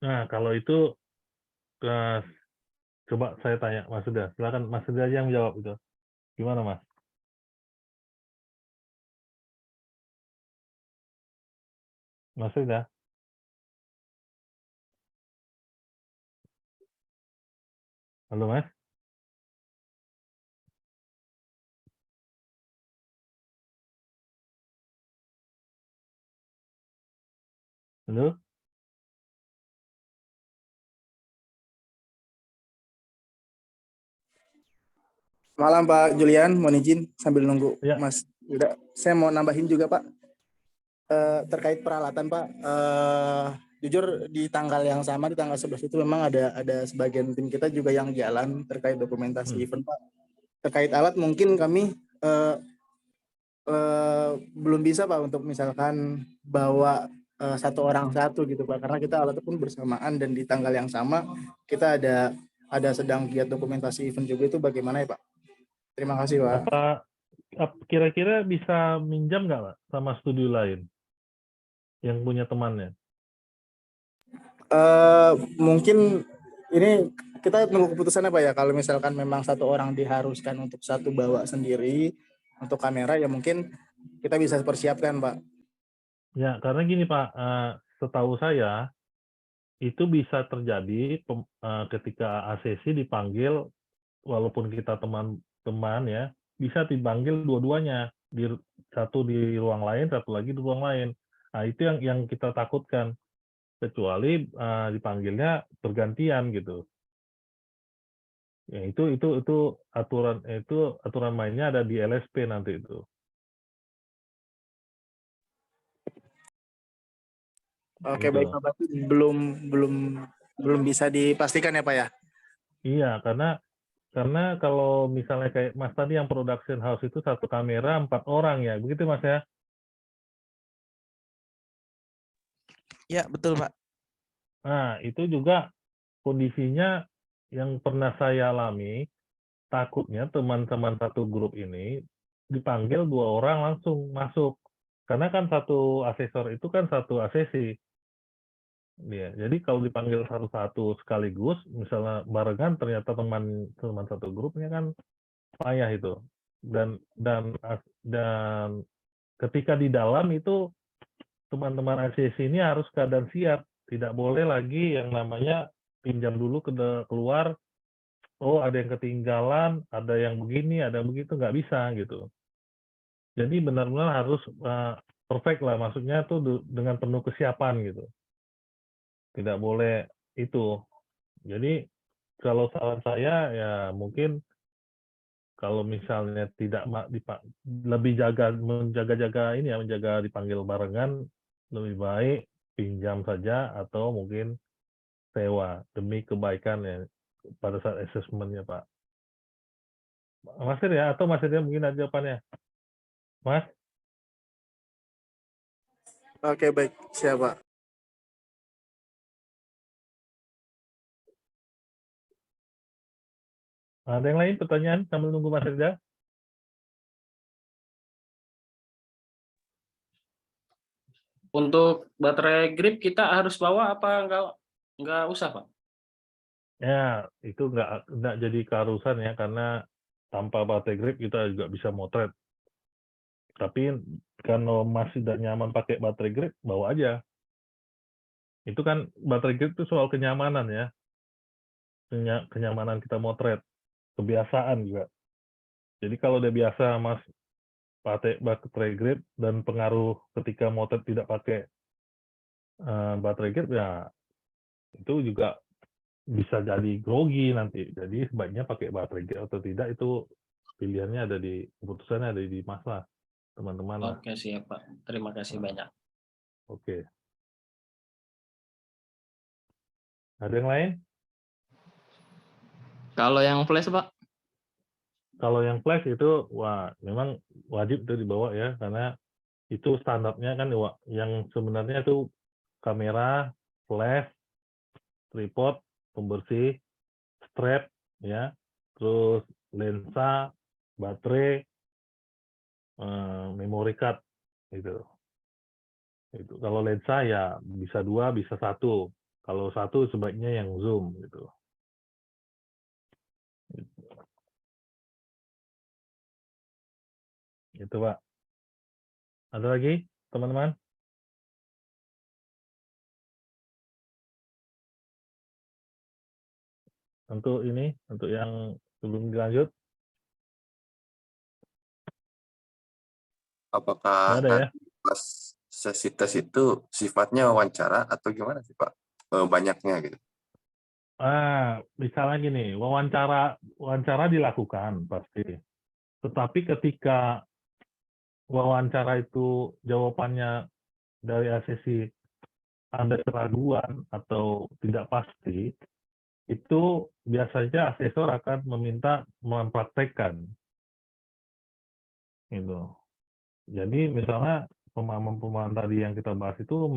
Nah kalau itu coba saya tanya Mas Sudah. Silakan Mas Sudah aja yang jawab itu. Gimana Mas? Mas Sudah? Halo Mas? Halo? Malam Pak Julian, mohon izin sambil nunggu Ya. Mas Yuda. Saya mau nambahin juga Pak terkait peralatan Pak. Jujur di tanggal yang sama di tanggal 11 itu memang ada sebagian tim kita juga yang jalan terkait dokumentasi event Pak. Terkait alat mungkin kami belum bisa Pak untuk misalkan bawa satu orang satu gitu Pak, karena kita alatnya pun bersamaan dan di tanggal yang sama kita ada sedang giat dokumentasi event juga. Itu bagaimana ya Pak? Terima kasih Pak. Kira-kira bisa minjam nggak Pak sama studio lain yang punya temannya? Mungkin ini kita tunggu keputusannya Pak ya. Kalau misalkan memang satu orang diharuskan untuk satu bawa sendiri untuk kamera, ya mungkin kita bisa persiapkan Pak. Ya karena gini Pak, setahu saya itu bisa terjadi ketika ACC dipanggil, walaupun kita teman-teman ya, bisa dipanggil dua-duanya, satu di ruang lain, satu lagi di ruang lain. Nah itu yang kita takutkan, kecuali dipanggilnya bergantian gitu. Ya itu aturan mainnya ada di LSP nanti itu. Oke gitu. baik Pak, berarti belum bisa dipastikan ya Pak ya. Iya karena kalau misalnya kayak Mas tadi yang production house itu satu kamera 4 orang ya, begitu Mas ya? Ya betul Pak. Nah itu juga kondisinya yang pernah saya alami, takutnya teman-teman satu grup ini dipanggil 2 orang langsung masuk, karena kan satu asesor itu kan satu ACC. Ya, jadi kalau dipanggil satu-satu sekaligus, misalnya barengan, ternyata teman satu grupnya kan payah itu. Dan ketika di dalam itu teman-teman ACC ini harus keadaan siap, tidak boleh lagi yang namanya pinjam dulu keluar, oh ada yang ketinggalan, ada yang begini, ada yang begitu, nggak bisa gitu. Jadi benar-benar harus perfect lah, maksudnya tuh dengan penuh kesiapan gitu. Tidak boleh itu. Jadi kalau saran saya ya mungkin kalau misalnya tidak lebih menjaga dipanggil barengan, lebih baik pinjam saja atau mungkin sewa demi kebaikan ya pada saat asesmennya Pak. Mas ya, atau Mas ya mungkin ada jawabannya. Mas? Oke baik, siap Pak. Ada yang lain pertanyaan sambil nunggu Mas Rida? Untuk baterai grip kita harus bawa apa enggak usah Pak? Ya, itu nggak jadi keharusan ya, karena tanpa baterai grip kita juga bisa motret. Tapi kalau masih tidak nyaman pakai baterai grip, bawa aja. Itu kan baterai grip itu soal kenyamanan ya. Kenyamanan kita motret. Kebiasaan juga. Jadi kalau udah biasa Mas baterai grade dan pengaruh ketika motret tidak pakai baterai grade, ya itu juga bisa jadi grogi nanti. Jadi sebaiknya pakai baterai grade atau tidak itu pilihannya ada di, keputusannya ada di Mas lah, teman-teman lah. Oke, siap Pak. Terima kasih banyak. Oke. Ada yang lain? Kalau yang flash, Pak? Kalau yang flash itu, wah, memang wajib itu dibawa ya, karena itu standarnya kan yang sebenarnya itu kamera, flash, tripod, pembersih, strap, ya, terus lensa, baterai, memory card, gitu. Itu kalau lensa ya bisa 2, bisa 1. Kalau 1 sebaiknya yang zoom, gitu. Itu Pak. Ada lagi teman-teman? Untuk ini, untuk yang sebelum dilanjut, Apakah nggak ada ya? nanti pas sesi tes itu sifatnya wawancara atau gimana sih Pak? Banyaknya gitu. Misalnya gini, wawancara dilakukan pasti. Tetapi ketika wawancara itu jawabannya dari sesi ada keraguan atau tidak pasti, itu biasanya asesor akan meminta mempraktekkan. Gitu. Jadi misalnya pemahaman-pemahaman tadi yang kita bahas itu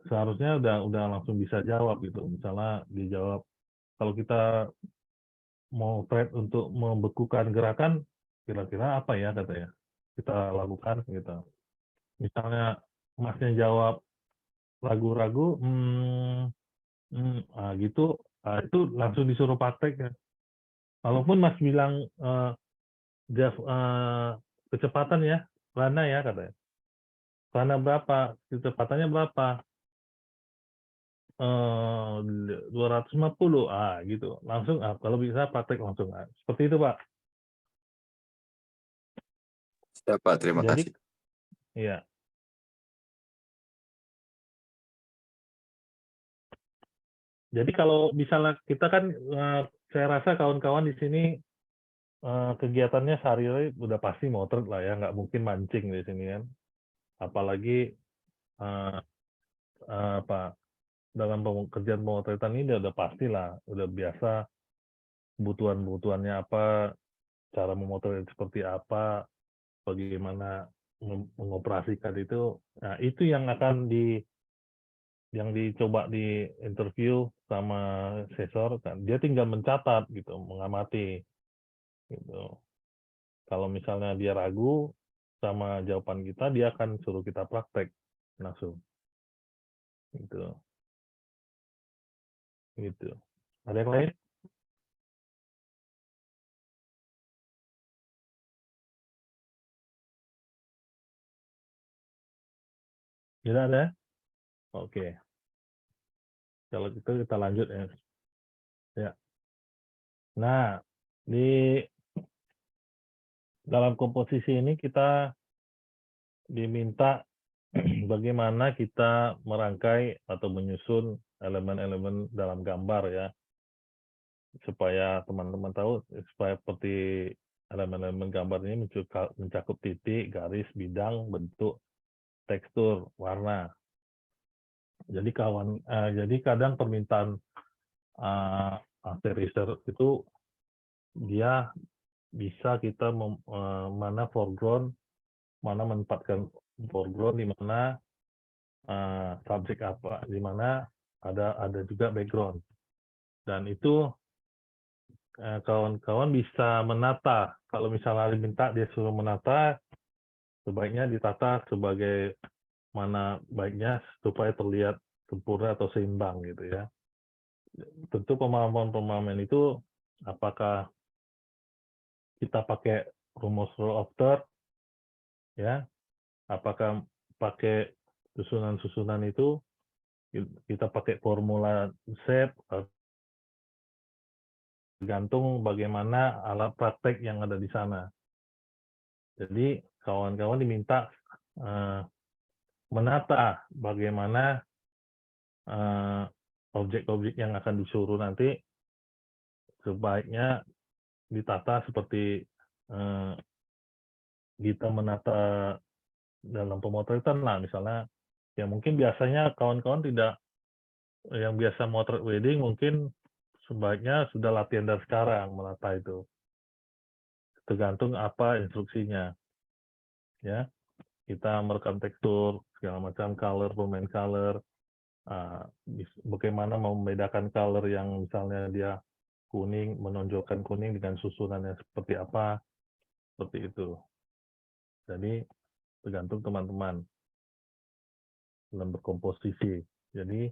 seharusnya udah langsung bisa jawab gitu. Misalnya dijawab, kalau kita mau thread untuk membekukan gerakan, kira-kira apa ya katanya kita lakukan gitu. Misalnya Masnya jawab ragu-ragu, gitu, itu langsung disuruh praktek ya. Walaupun Mas bilang kecepatan ya, Rana ya katanya. Rana berapa? Kecepatannya berapa? 250, gitu. Langsung, kalau bisa praktek langsung. Seperti itu Pak. Siap Pak, terima Jadi, kasih. iya. Jadi kalau misalnya kita kan, saya rasa kawan-kawan di sini kegiatannya sehari-hari udah pasti motret lah ya, nggak mungkin mancing di sini kan. Apalagi dalam kerjaan pemotretan ini udah pasti lah, udah biasa kebutuhannya apa, cara memotret seperti apa, bagaimana mengoperasikan itu. Nah, itu yang akan dicoba di interview sama sensor, kan dia tinggal mencatat gitu, mengamati gitu. Kalau misalnya dia ragu sama jawaban kita, dia akan suruh kita praktek langsung gitu. Ada yang lain? Tidak ada? Oke. Kalau gitu kita lanjut ya. Ya. Nah, di dalam komposisi ini kita diminta bagaimana kita merangkai atau menyusun elemen-elemen dalam gambar ya. Supaya teman-teman tahu, supaya seperti elemen-elemen gambar ini mencakup titik, garis, bidang, bentuk, tekstur, warna. Jadi jadi kadang permintaan research itu dia bisa kita mana foreground, mana menempatkan foreground, di mana subjek apa, di mana ada juga background. Dan itu kawan-kawan bisa menata. Kalau misalnya diminta dia suruh menata, sebaiknya ditata sebagai mana baiknya supaya terlihat sempurna atau seimbang gitu ya. Tentu pemahaman itu apakah kita pakai rumus rule of third ya, apakah pakai susunan-susunan itu kita pakai formula shape, tergantung bagaimana alat praktek yang ada di sana. Jadi kawan-kawan diminta menata bagaimana objek-objek yang akan disuruh nanti sebaiknya ditata seperti kita menata dalam pemotretan lah, misalnya ya mungkin biasanya kawan-kawan tidak yang biasa motret wedding mungkin sebaiknya sudah latihan dari sekarang menata itu, tergantung apa instruksinya ya. Kita merekam tekstur segala macam, color, pemain color, bagaimana membedakan color yang misalnya dia kuning, menonjolkan kuning dengan susunannya seperti apa, seperti itu. Jadi tergantung teman-teman dalam berkomposisi. Jadi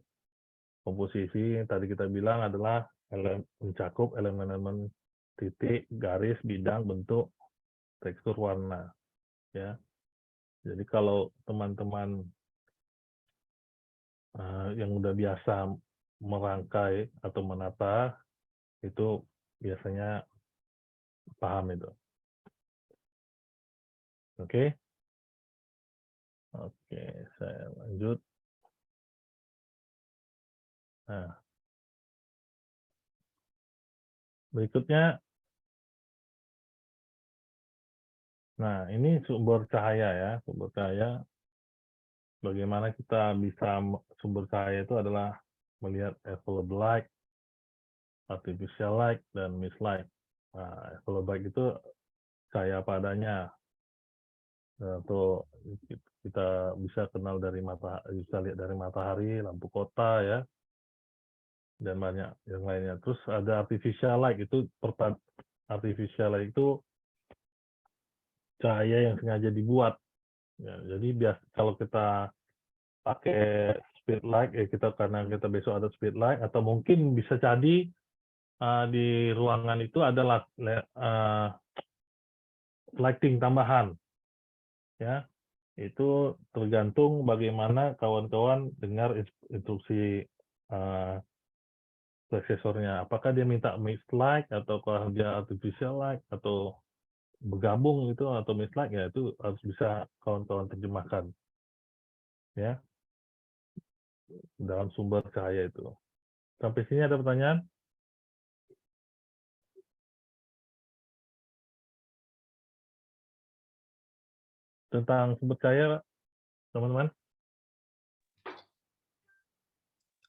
komposisi tadi kita bilang adalah mencakup elemen-elemen titik, garis, bidang, bentuk, tekstur, warna. Ya. Jadi kalau teman-teman yang udah biasa merangkai atau menata, itu biasanya paham itu. Oke? Oke, saya lanjut. Nah, berikutnya, nah ini sumber cahaya ya, sumber cahaya. Bagaimana kita bisa sumber cahaya itu adalah melihat available light, artificial light, dan mist light. Nah, available light itu cahaya padanya, atau kita bisa kenal dari matahari, bisa lihat dari matahari, lampu kota ya, dan banyak yang lainnya. Terus ada artificial light, itu artificial light itu cahaya yang sengaja dibuat. Ya, jadi kalau kita pakai speed light, kita karena kita besok ada speed light, atau mungkin bisa jadi di ruangan itu ada lighting tambahan, ya. Itu tergantung bagaimana kawan-kawan dengar instruksi aksesornya. Apakah dia minta mixed light atau dia artificial light atau bergabung itu atau mixed light, ya itu harus bisa kawan-kawan terjemahkan ya dalam sumber cahaya itu. Sampai sini ada pertanyaan? Tentang sumber cahaya, teman-teman?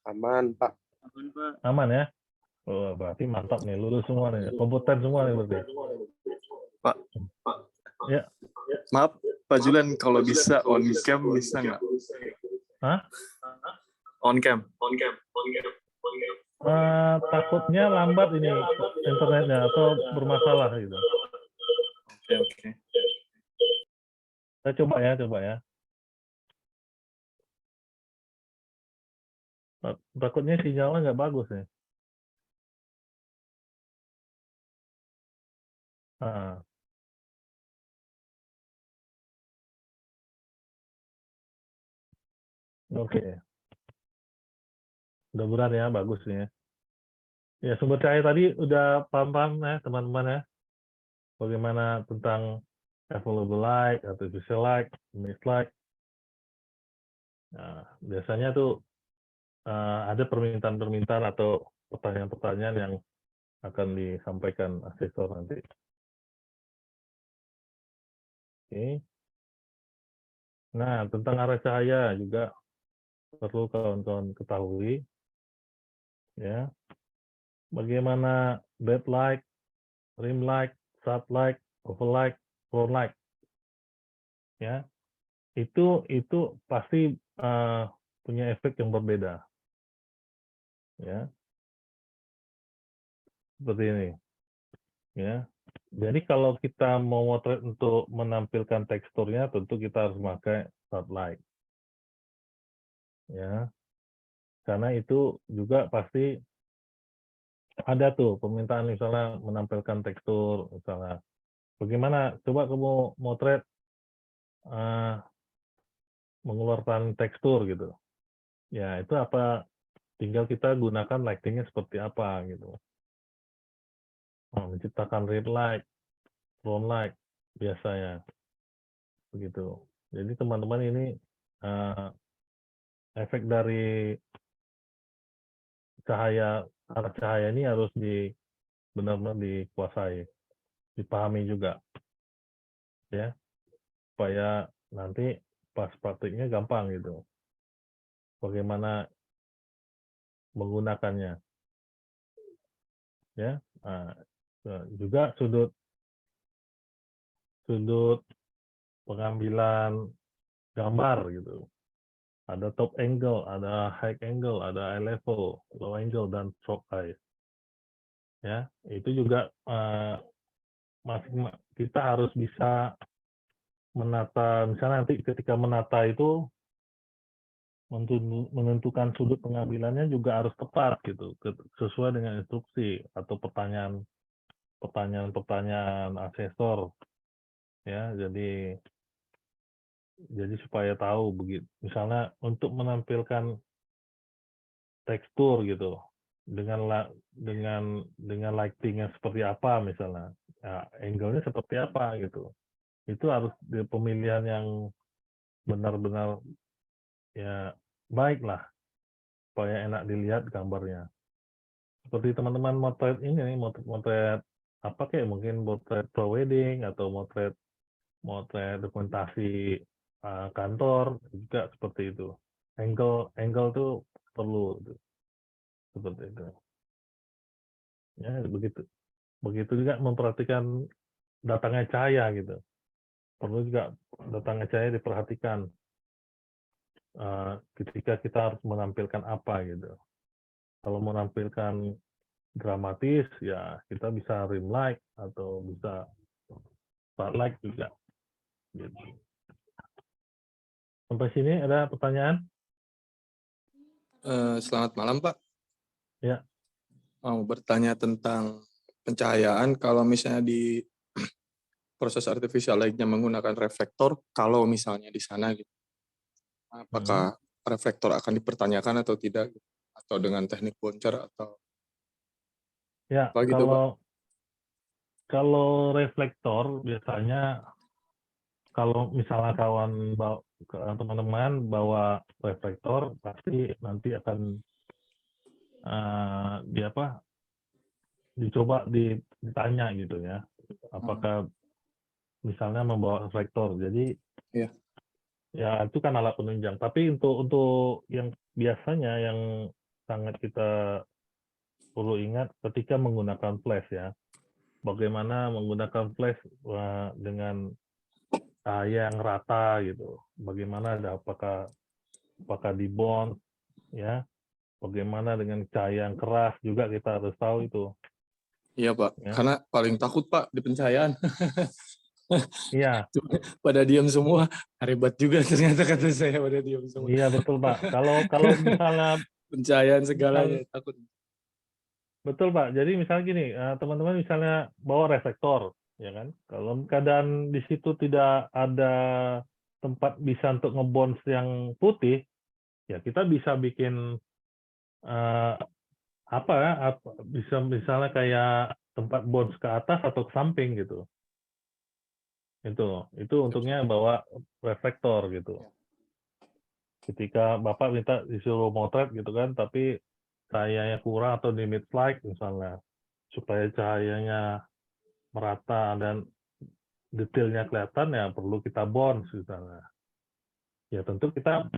Aman, Pak. Aman ya? Oh, berarti mantap nih, lulus semua nih, kompeten semua nih berarti. Pak. Ya. Maaf, Pak Julian, kalau bisa on cam bisa nggak? Hah? On cam. Takutnya lambat ini internetnya atau bermasalah gitu. Oke. Saya coba ya. Takutnya sinyalnya nggak bagus nih. Oke. Mudah-mudahan ya, bagus nih ya. Ya, sumber cahaya tadi udah paham-paham ya teman-teman ya. Bagaimana tentang available light, artificial light, mixed light. Nah, biasanya tuh ada permintaan-permintaan atau pertanyaan-pertanyaan yang akan disampaikan asesor nanti. Oke. Nah, tentang arah cahaya juga perlu kawan-kawan ketahui. Ya. Bagaimana backlight, rim light, sub light, overlight, front light. Ya. Itu pasti punya efek yang berbeda. Ya. Seperti ini. Ya. Jadi kalau kita mau motret untuk menampilkan teksturnya, tentu kita harus memakai spotlight. Ya. Karena itu juga pasti ada tuh permintaan misalnya menampilkan tekstur, misalnya bagaimana coba kamu motret mengeluarkan tekstur gitu. Ya, itu apa tinggal kita gunakan lightingnya seperti apa gitu. Menciptakan red light, front light biasanya. begitu. Jadi teman-teman ini efek dari arah cahaya ini harus benar-benar dikuasai, dipahami juga, ya, supaya nanti pas praktiknya gampang gitu. Bagaimana menggunakannya, ya. Nah, juga sudut pengambilan gambar gitu. Ada top angle, ada high angle, ada eye level, low angle, dan stroke eye. Ya, itu juga kita harus bisa menata, misalnya nanti ketika menata itu menentukan sudut pengambilannya juga harus tepat gitu, sesuai dengan instruksi atau pertanyaan asesor, ya. Jadi supaya tahu begitu. Misalnya untuk menampilkan tekstur gitu dengan lighting-nya seperti apa misalnya, angle-nya seperti apa gitu. Itu harus pemilihan yang benar-benar ya baik lah, supaya enak dilihat gambarnya. Seperti teman-teman motret ini, motret apa kayak mungkin motret pre-wedding atau motret dokumentasi kantor juga seperti itu. Angle tuh perlu seperti itu. Ya, begitu juga memperhatikan datangnya cahaya gitu. Perlu juga datangnya cahaya diperhatikan ketika kita harus menampilkan apa gitu. Kalau menampilkan dramatis ya kita bisa rim light atau bisa spotlight juga. Gitu. Sampai sini ada pertanyaan? Selamat malam, Pak. Ya. Mau bertanya tentang pencahayaan. Kalau misalnya di proses artificial light-nya menggunakan reflektor, kalau misalnya di sana gitu, apakah reflektor akan dipertanyakan atau tidak? Atau dengan teknik boncer atau ya, apa gitu, Pak? Kalau reflektor biasanya kalau misalnya teman-teman bawa reflektor pasti nanti akan dicoba ditanya gitu ya, apakah misalnya membawa reflektor. Jadi ya itu kan alat penunjang. Tapi untuk yang biasanya yang sangat kita perlu ingat ketika menggunakan flash ya, bagaimana menggunakan flash dengan cahaya yang rata gitu. Bagaimana apakah di bond ya. Bagaimana dengan cahaya yang keras juga kita harus tahu itu. Iya, Pak. Ya. Karena paling takut, Pak, di pencahayaan. Iya. Pada diam semua. Hebat juga ternyata kata saya pada diam semua. Iya, betul, Pak. Kalau misalnya pencahayaan segalanya takut. Betul, Pak. Jadi misalnya gini, teman-teman misalnya bawa reflektor, ya kan? Kalau keadaan di situ tidak ada tempat bisa untuk ngebons yang putih, ya kita bisa bikin bisa misalnya kayak tempat bonds ke atas atau ke samping gitu. Itu untungnya bawa reflektor gitu. Ketika Bapak minta disuruh motret gitu kan, tapi cahayanya kurang atau limit light misalnya, supaya cahayanya merata dan detailnya kelihatan ya perlu kita bonds misalnya. Ya tentu kita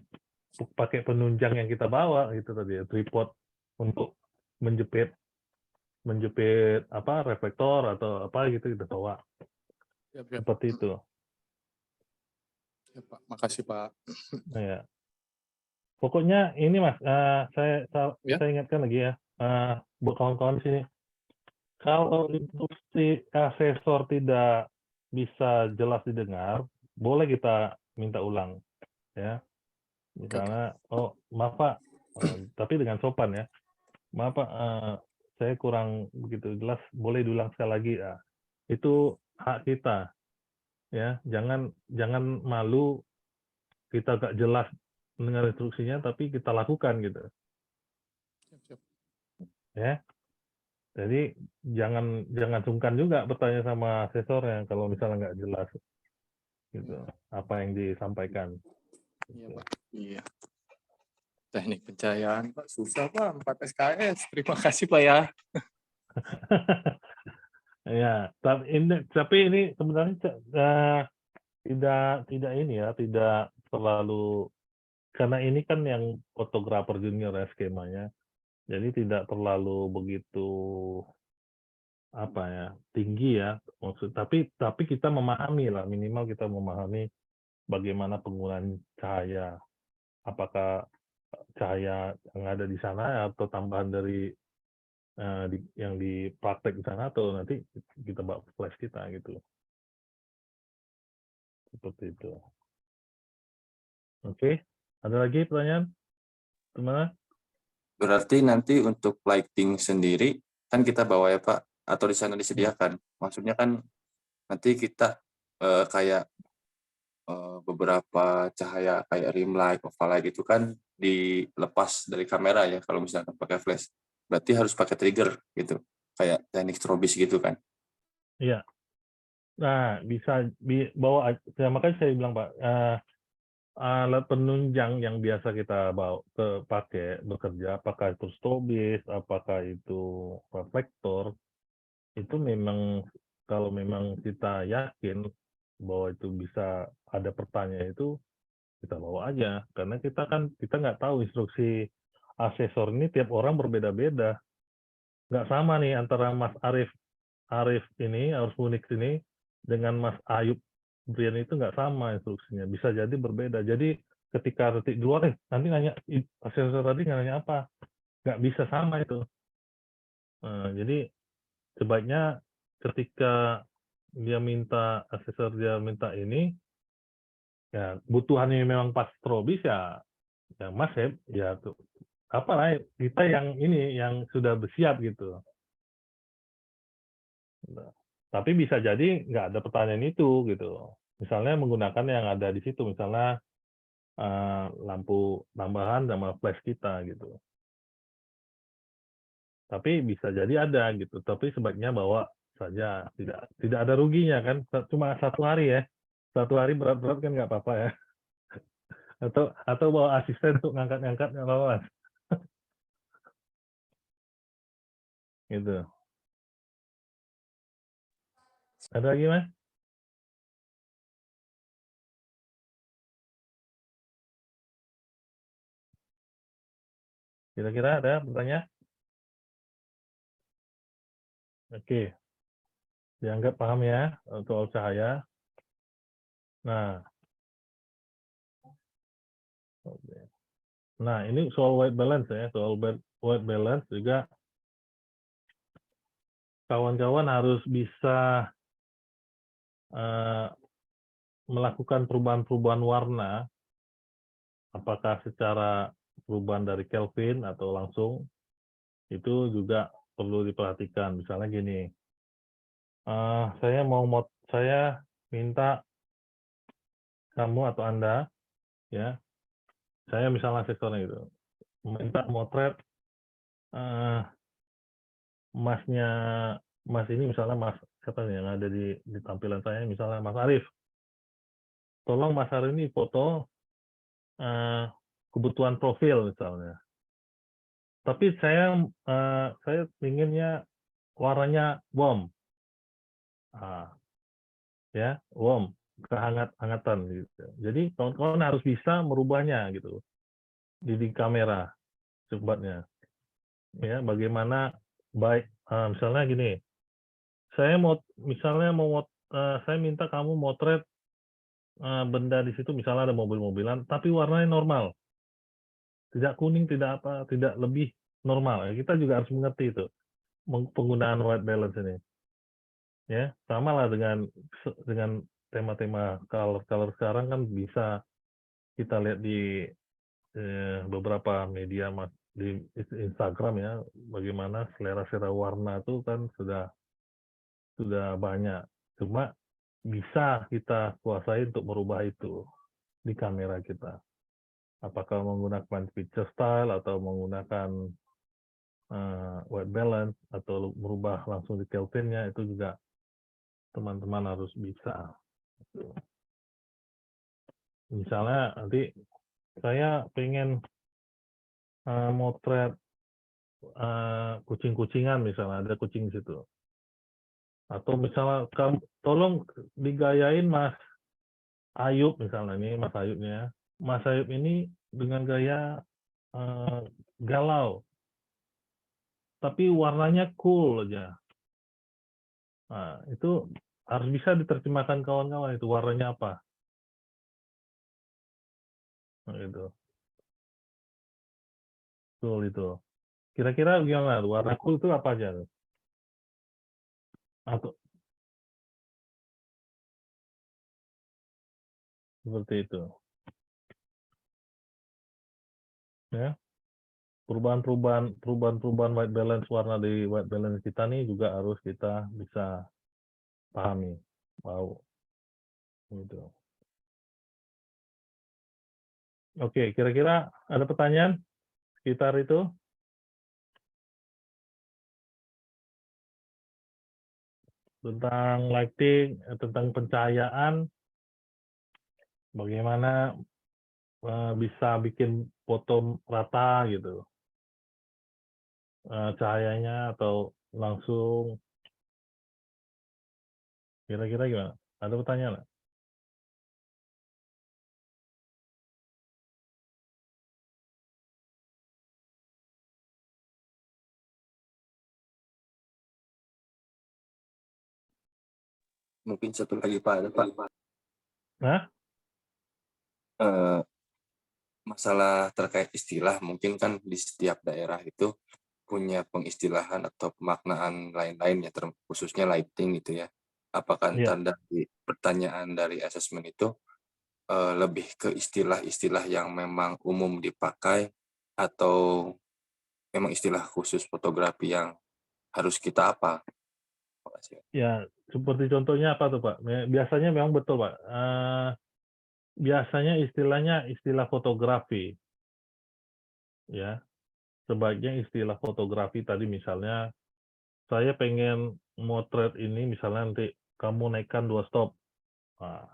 pakai penunjang yang kita bawa gitu tadi ya, tripod untuk menjepit reflektor atau apa gitu kita bawa. Seperti itu. Ya, Pak. Makasih, Pak. Ya. Pokoknya ini Mas, saya ingatkan lagi ya, buat kawan-kawan di sini. Kalau instruksi asesor tidak bisa jelas didengar, boleh kita minta ulang, ya. Misalnya, oh maaf Pak, tapi dengan sopan ya. Maaf Pak, saya kurang begitu jelas, boleh diulang sekali lagi. Ya. Itu hak kita, ya. Jangan malu kita gak jelas mendengar instruksinya, tapi kita lakukan gitu. Ya. Jadi jangan sungkan juga bertanya sama asesornya kalau misalnya nggak jelas. gitu apa yang disampaikan. Iya, Pak. Iya. Teknik pencahayaan, Pak. Susah, Pak. 4 SKS. Terima kasih, Pak ya. Ya, tapi ini sebenarnya tidak ini ya, tidak terlalu, karena ini kan yang fotografer junior ya skemanya, jadi tidak terlalu begitu apa ya tinggi ya maksud, tapi kita memahami lah, minimal kita memahami bagaimana penggunaan cahaya, apakah cahaya yang ada di sana atau tambahan dari yang di praktek di sana, atau nanti kita bawa flash kita gitu, seperti itu. Oke, ada lagi pertanyaan teman? Berarti nanti untuk lighting sendiri kan kita bawa ya Pak, atau di sana disediakan. Maksudnya kan nanti kita kayak beberapa cahaya kayak rim light, oval light itu kan dilepas dari kamera ya kalau misalkan pakai flash. Berarti harus pakai trigger gitu, kayak teknik strobis gitu kan? Iya. Nah, bisa bawa. Ya, makanya saya bilang Pak, alat penunjang yang biasa kita bawa pakai bekerja, apakah itu strobis, apakah itu reflektor, itu memang kalau memang kita yakin bahwa itu bisa ada pertanyaan itu, kita bawa aja, karena kita nggak tahu instruksi asesor ini tiap orang berbeda-beda, nggak sama nih antara Mas Arif ini, Arif Unix ini dengan Mas Ayub Brian itu nggak sama instruksinya, bisa jadi berbeda. Jadi ketika di luar nanti nanya asesor tadi nanya apa, nggak bisa sama itu. Jadi sebaiknya ketika asesor dia minta ini, ya kebutuhannya memang pas strobis ya Mas ya tuh apalah kita yang ini yang sudah bersiap gitu. Tapi bisa jadi nggak ada pertanyaan itu gitu. Misalnya menggunakan yang ada di situ, misalnya lampu tambahan sama flash kita gitu. Tapi bisa jadi ada gitu. Tapi sebaiknya bawa saja, tidak ada ruginya kan. Cuma 1 hari ya. 1 hari berat-berat kan nggak apa-apa ya. Atau bawa asisten untuk ngangkat-ngangkat nggak apa-apa. Gitu. Ada lagi Mas? Kira-kira ada pertanyaan? Oke. Dianggap paham ya soal cahaya. Nah, ini soal white balance ya. Soal white balance juga kawan-kawan harus bisa melakukan perubahan-perubahan warna, apakah secara perubahan dari Kelvin atau langsung, itu juga perlu diperhatikan. Misalnya gini, saya minta kamu atau Anda, ya, saya misalnya asesornya gitu, minta motret Mas ini misalnya Mas siapa nih yang ada di tampilan saya, misalnya Mas Arif. Tolong Mas Arif ini foto kebutuhan profil misalnya. Tapi saya inginnya warnanya warm. Ya, warm, kehangat-hangatan gitu. Jadi kawan-kawan harus bisa merubahnya gitu di kamera cepatnya. Ya, bagaimana baik misalnya gini. Saya saya minta kamu motret benda di situ, misalnya ada mobil-mobilan tapi warnanya normal. Tidak kuning, tidak lebih normal. Ya, kita juga harus mengerti itu penggunaan white balance ini. Ya, sama lah dengan tema-tema color sekarang kan bisa kita lihat di beberapa media di Instagram ya, bagaimana selera warna itu kan sudah banyak. Cuma bisa kita kuasai untuk merubah itu di kamera kita. Apakah menggunakan picture style atau menggunakan white balance atau merubah langsung di Kelvinnya, itu juga teman-teman harus bisa. misalnya nanti saya pengen motret kucing-kucingan, misalnya ada kucing di situ. Atau misalnya tolong digayain Mas Ayub, misalnya ini Mas Ayubnya. Mas Ayub ini dengan gaya galau, tapi warnanya cool aja. Nah, itu harus bisa diterjemahkan kawan-kawan, itu warnanya apa. Nah, itu. Cool itu. Kira-kira gimana? Warna cool itu apa aja? Atau seperti itu. Ya. Perubahan white balance warna di white balance kita nih juga harus kita bisa pahami, tahu. Gitu. Oke, kira-kira ada pertanyaan sekitar itu? Tentang lighting, tentang pencahayaan, bagaimana bisa bikin foto rata gitu, cahayanya atau langsung, kira-kira gimana? Ada pertanyaan nggak? Mungkin satu lagi Pak, ada Pak. Hah? Masalah terkait istilah, mungkin kan di setiap daerah itu punya pengistilahan atau pemaknaan lain-lain ya, khususnya lighting gitu ya. Apakah tanda di pertanyaan dari asesmen itu lebih ke istilah-istilah yang memang umum dipakai atau memang istilah khusus fotografi yang harus kita apa? Ya, seperti contohnya apa tuh Pak? Biasanya memang betul Pak. Biasanya istilahnya istilah fotografi. Ya, sebaiknya istilah fotografi tadi misalnya, saya pengen motret ini misalnya nanti kamu naikkan 2 stop. Nah,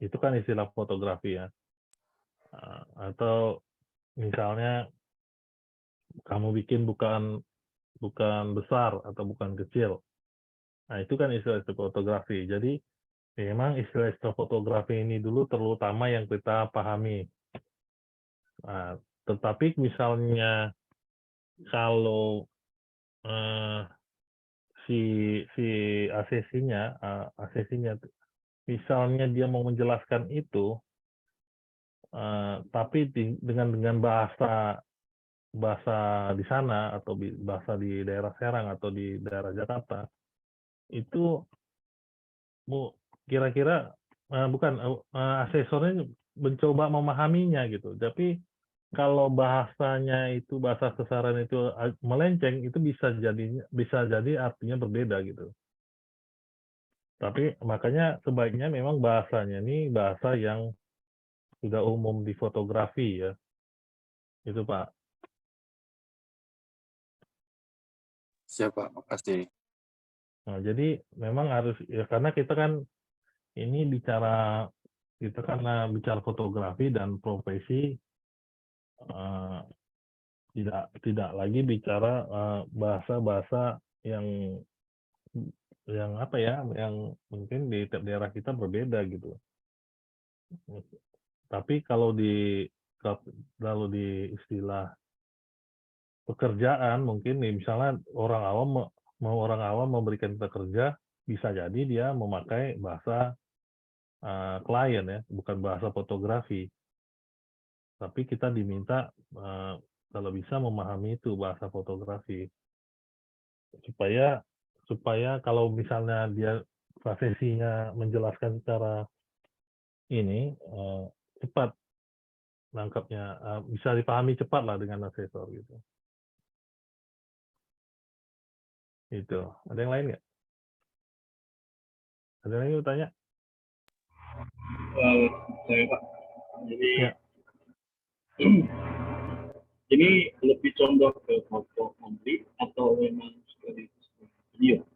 itu kan istilah fotografi ya. Atau misalnya kamu bikin bukan besar atau bukan kecil. Nah, itu kan istilah fotografi. Jadi memang istilah fotografi ini dulu terutama yang kita pahami. Nah, tetapi misalnya kalau si ACC-nya misalnya dia mau menjelaskan itu, tapi dengan bahasa di sana atau bahasa di daerah Serang atau di daerah Jakarta, itu kira-kira asesornya mencoba memahaminya gitu. Tapi kalau bahasanya itu bahasa kesaran itu melenceng, itu bisa jadi artinya berbeda gitu. Tapi makanya sebaiknya memang bahasanya ini bahasa yang sudah umum di fotografi ya. Itu Pak. Siapa? Makasih. Nah, jadi memang harus ya, karena kita kan ini bicara fotografi dan profesi, tidak lagi bicara bahasa-bahasa yang apa ya, yang mungkin di tiap daerah kita berbeda gitu. Tapi kalau di istilah pekerjaan mungkin nih, misalnya orang awam memberikan kita kerja, bisa jadi dia memakai bahasa klien ya, bukan bahasa fotografi. Tapi kita diminta kalau bisa memahami itu bahasa fotografi. Supaya kalau misalnya dia profesinya menjelaskan secara ini cepat nangkapnya, bisa dipahami cepat lah dengan asesor gitu. Itu. Ada yang lain nggak? Ada yang lain yang tanya? Saya Pak. Jadi Ya. ini lebih condong ke foto komplit atau memang seperti video?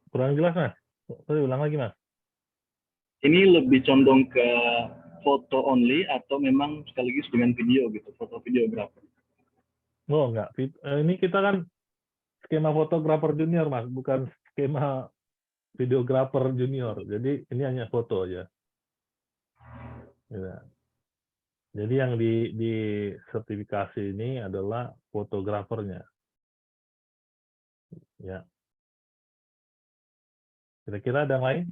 Kurang jelas Mas. Sorry, ulang lagi Mas. ini lebih condong ke foto only atau memang sekaligus dengan video gitu, foto videografer? Oh enggak, ini kita kan skema fotografer junior Mas, bukan skema videografer junior. Jadi ini hanya foto aja. Ya. Jadi yang di sertifikasi ini adalah fotografernya. Ya. Kira-kira ada yang lain?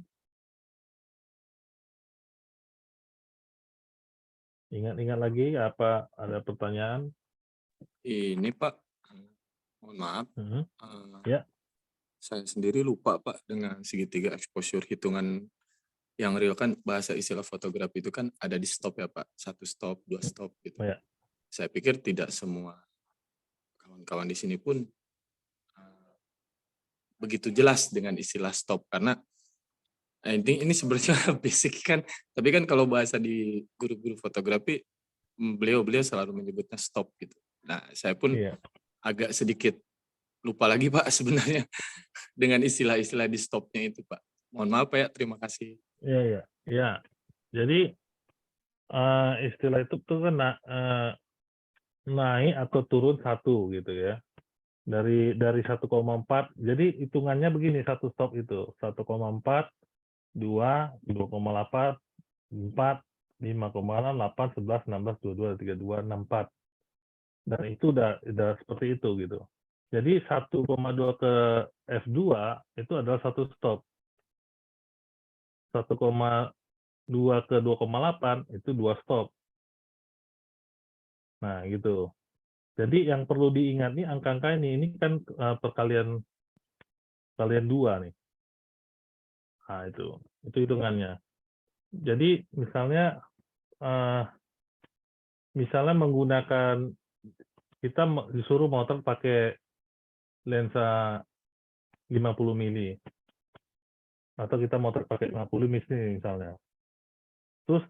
Ingat-ingat lagi apa ada pertanyaan? Ini Pak, mohon maaf. Ya. Saya sendiri lupa Pak dengan segitiga exposure hitungan yang real, kan bahasa istilah fotografi itu kan ada di stop ya Pak, 1 stop, 2 stop gitu. Ya. Saya pikir tidak semua kawan-kawan di sini pun begitu jelas dengan istilah stop, karena ini sebenarnya basic kan, tapi kan kalau bahasa di guru-guru fotografi beliau selalu menyebutnya stop gitu. Nah, saya pun agak sedikit lupa lagi Pak sebenarnya dengan istilah-istilah di stopnya itu Pak. Mohon maaf Pak ya, terima kasih. Iya. Jadi istilah itu tuh kan naik atau turun 1 gitu ya. Dari 1,4. Jadi hitungannya begini, 1 stop itu 1,4, 2, 2,8, 4, 5,6, 8, 11, 16, 22, 32, 64. Dan itu udah seperti itu gitu. Jadi 1,2 ke F2 itu adalah 1 stop. 1,2 ke 2,8 itu 2 stop. Nah, gitu. Jadi yang perlu diingat nih angka-angka ini kan perkalian 2 nih. Nah, itu hitungannya. Jadi misalnya menggunakan, kita disuruh motret pakai lensa 50 mili atau kita motret pakai 50 mili misalnya. Terus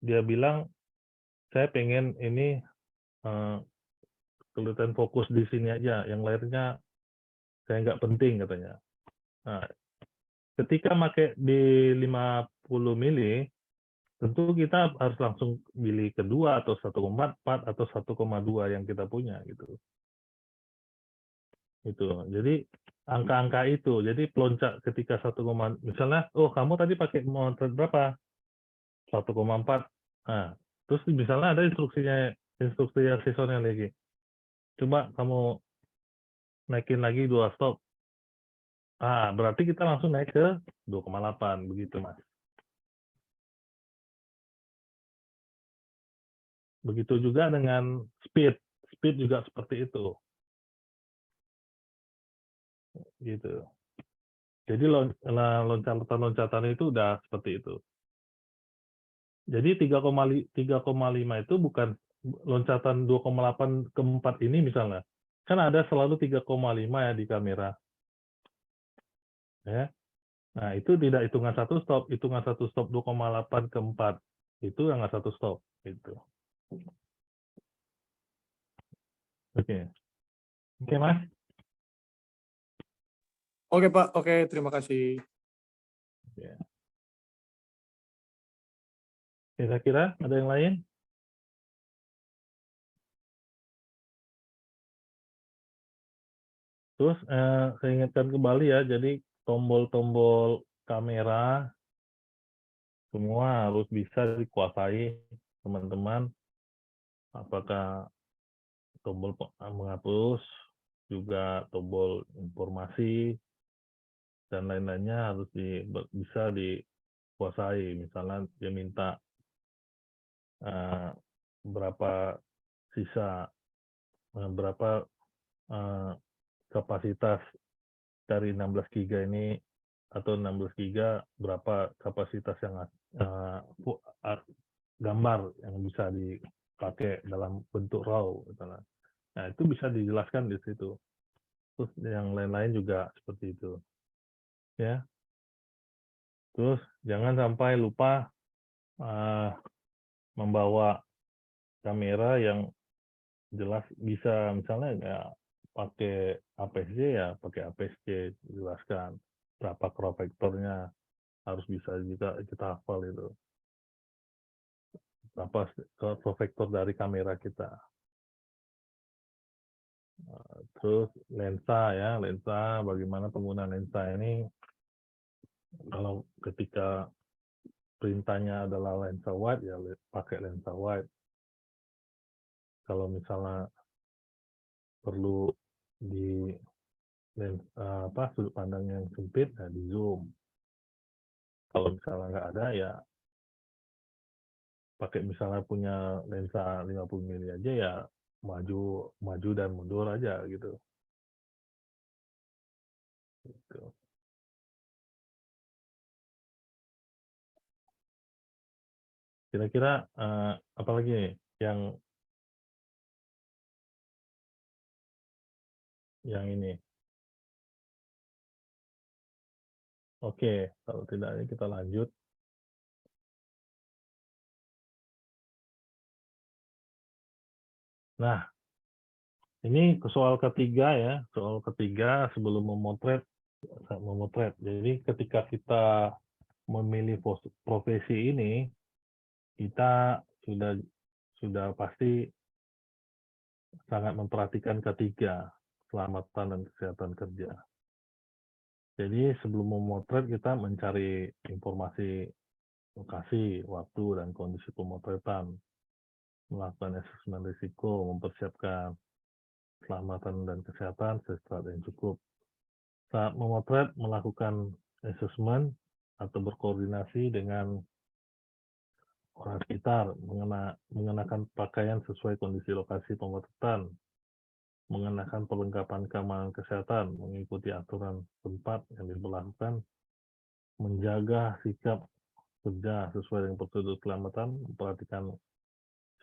dia bilang saya pengen ini kelihatan fokus di sini aja, yang lainnya saya nggak penting katanya. Nah, ketika pakai di 50 mili, tentu kita harus langsung pilih kedua atau 1,4 atau 1,2 yang kita punya gitu. Itu. Jadi angka-angka itu. Jadi peloncat ketika 1, misalnya, oh kamu tadi pakai motret berapa? 1,4. Nah, terus misalnya ada instruksi yang seasonal lagi. Coba kamu naikin lagi 2 stop. Berarti kita langsung naik ke 2,8 begitu Mas. Begitu juga dengan speed juga seperti itu. Gitu. Jadi loncatan itu udah seperti itu. Jadi 3,5 itu bukan loncatan 2,8 ke 4 ini misalnya. Kan ada selalu 3,5 ya di kamera. Ya. Nah, itu tidak hitungan 1 stop, hitungan 1 stop 2,8 ke 4. Itu yang 1 stop gitu. Oke. Oke, Mas. Oke, Pak. Oke, terima kasih. Ya. Kira-kira ada yang lain? Terus saya ingatkan kembali ya, jadi tombol-tombol kamera semua harus bisa dikuasai teman-teman. Apakah tombol menghapus, juga tombol informasi, dan lain-lainnya harus bisa dikuasai. Misalnya dia minta berapa sisa, berapa kapasitas dari 16 GB ini, atau 16 GB berapa kapasitas yang gambar yang bisa dipakai dalam bentuk RAW misalnya. Nah, itu bisa dijelaskan di situ. Terus yang lain-lain juga seperti itu. Ya. Terus jangan sampai lupa membawa kamera yang jelas, bisa misalnya ya pakai APS-C ya pakai APS-C, jelaskan berapa crop vektornya, harus bisa juga kita hafal itu apa vektor dari kamera kita. Terus lensa ya, lensa bagaimana penggunaan lensa ini kalau ketika perintahnya adalah lensa wide ya pakai lensa wide. Kalau misalnya perlu di sudut pandang yang sempit ya di zoom. Kalau misalnya nggak ada ya pakai misalnya punya lensa 50 mili aja ya maju dan mundur aja gitu. Kira-kira apa lagi nih yang ini? Oke, kalau tidak ini kita lanjut. Nah, ini soal ketiga ya, soal ketiga sebelum memotret. Jadi ketika kita memilih profesi ini, kita sudah pasti sangat memperhatikan ketiga, keselamatan dan kesehatan kerja. Jadi sebelum memotret kita mencari informasi lokasi, waktu, dan kondisi pemotretan, melakukan asesmen risiko, mempersiapkan keselamatan dan kesehatan secara yang cukup. Saat memotret, melakukan asesmen atau berkoordinasi dengan orang sekitar, mengenakan pakaian sesuai kondisi lokasi pemotretan, mengenakan perlengkapan keamanan kesehatan, mengikuti aturan tempat yang diberlakukan, menjaga sikap kerja sesuai dengan prosedur keselamatan, memperhatikan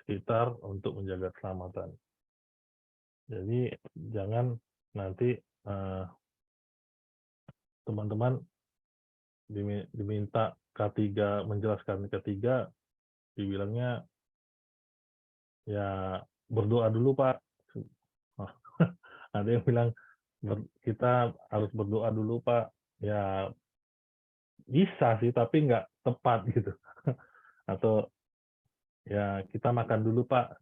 sekitar untuk menjaga keselamatan. Jadi jangan nanti teman-teman diminta K3, menjelaskan K3, dibilangnya ya berdoa dulu Pak. Ada yang bilang kita harus berdoa dulu Pak. Ya bisa sih, tapi nggak tepat gitu. Atau ya kita makan dulu Pak.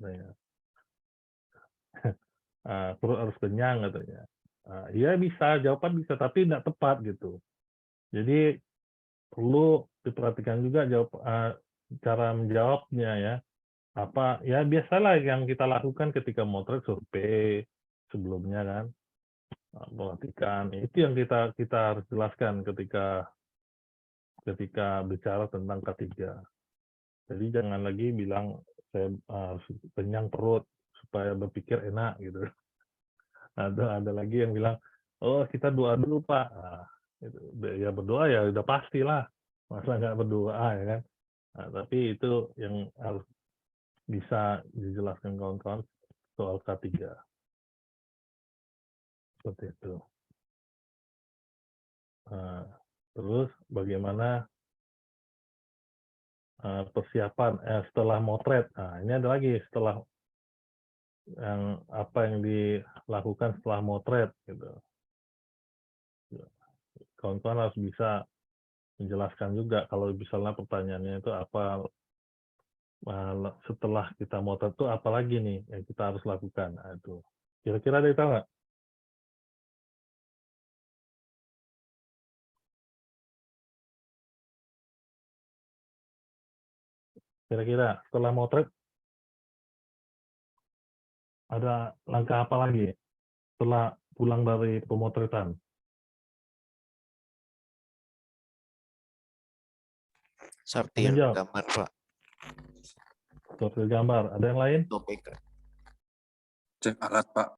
Perut harus kenyang katanya. Iya bisa, jawaban bisa, tapi nggak tepat gitu. Jadi perlu diperhatikan juga cara menjawabnya ya. Apa ya biasalah yang kita lakukan ketika motret survei sebelumnya kan. Perhatikan itu yang kita harus jelaskan ketika bicara tentang K3. Jadi jangan lagi bilang saya harus kenyang perut supaya berpikir enak gitu. Ada lagi yang bilang, oh kita doa dulu Pak. Nah, ya berdoa ya udah pastilah, masa nggak berdoa ya kan. Nah, tapi itu yang harus bisa dijelaskan kawan-kawan soal K3. Seperti itu. Nah, terus bagaimana persiapan setelah motret. Nah, ini ada lagi setelah apa yang dilakukan setelah motret gitu. Kawan-kawan harus bisa menjelaskan juga kalau misalnya pertanyaannya itu apa setelah kita motret itu apa lagi nih yang kita harus lakukan. Nah, itu kira-kira ada yang tahu nggak? Kira-kira setelah motret ada langkah apa lagi setelah pulang dari pemotretan? Sortir gambar Pak. Sortir gambar. Ada yang lain? Cek alat Pak.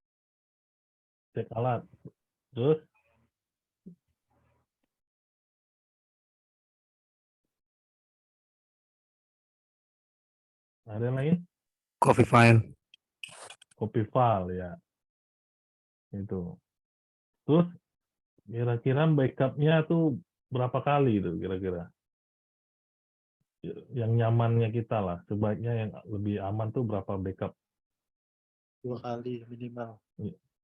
Cek alat. Terus? Ada yang lain? Copy file. Copy file ya. Itu. Terus kira-kira backupnya tuh berapa kali itu kira-kira? Yang nyamannya kita lah. Sebaiknya yang lebih aman tuh berapa backup? 2 kali minimal.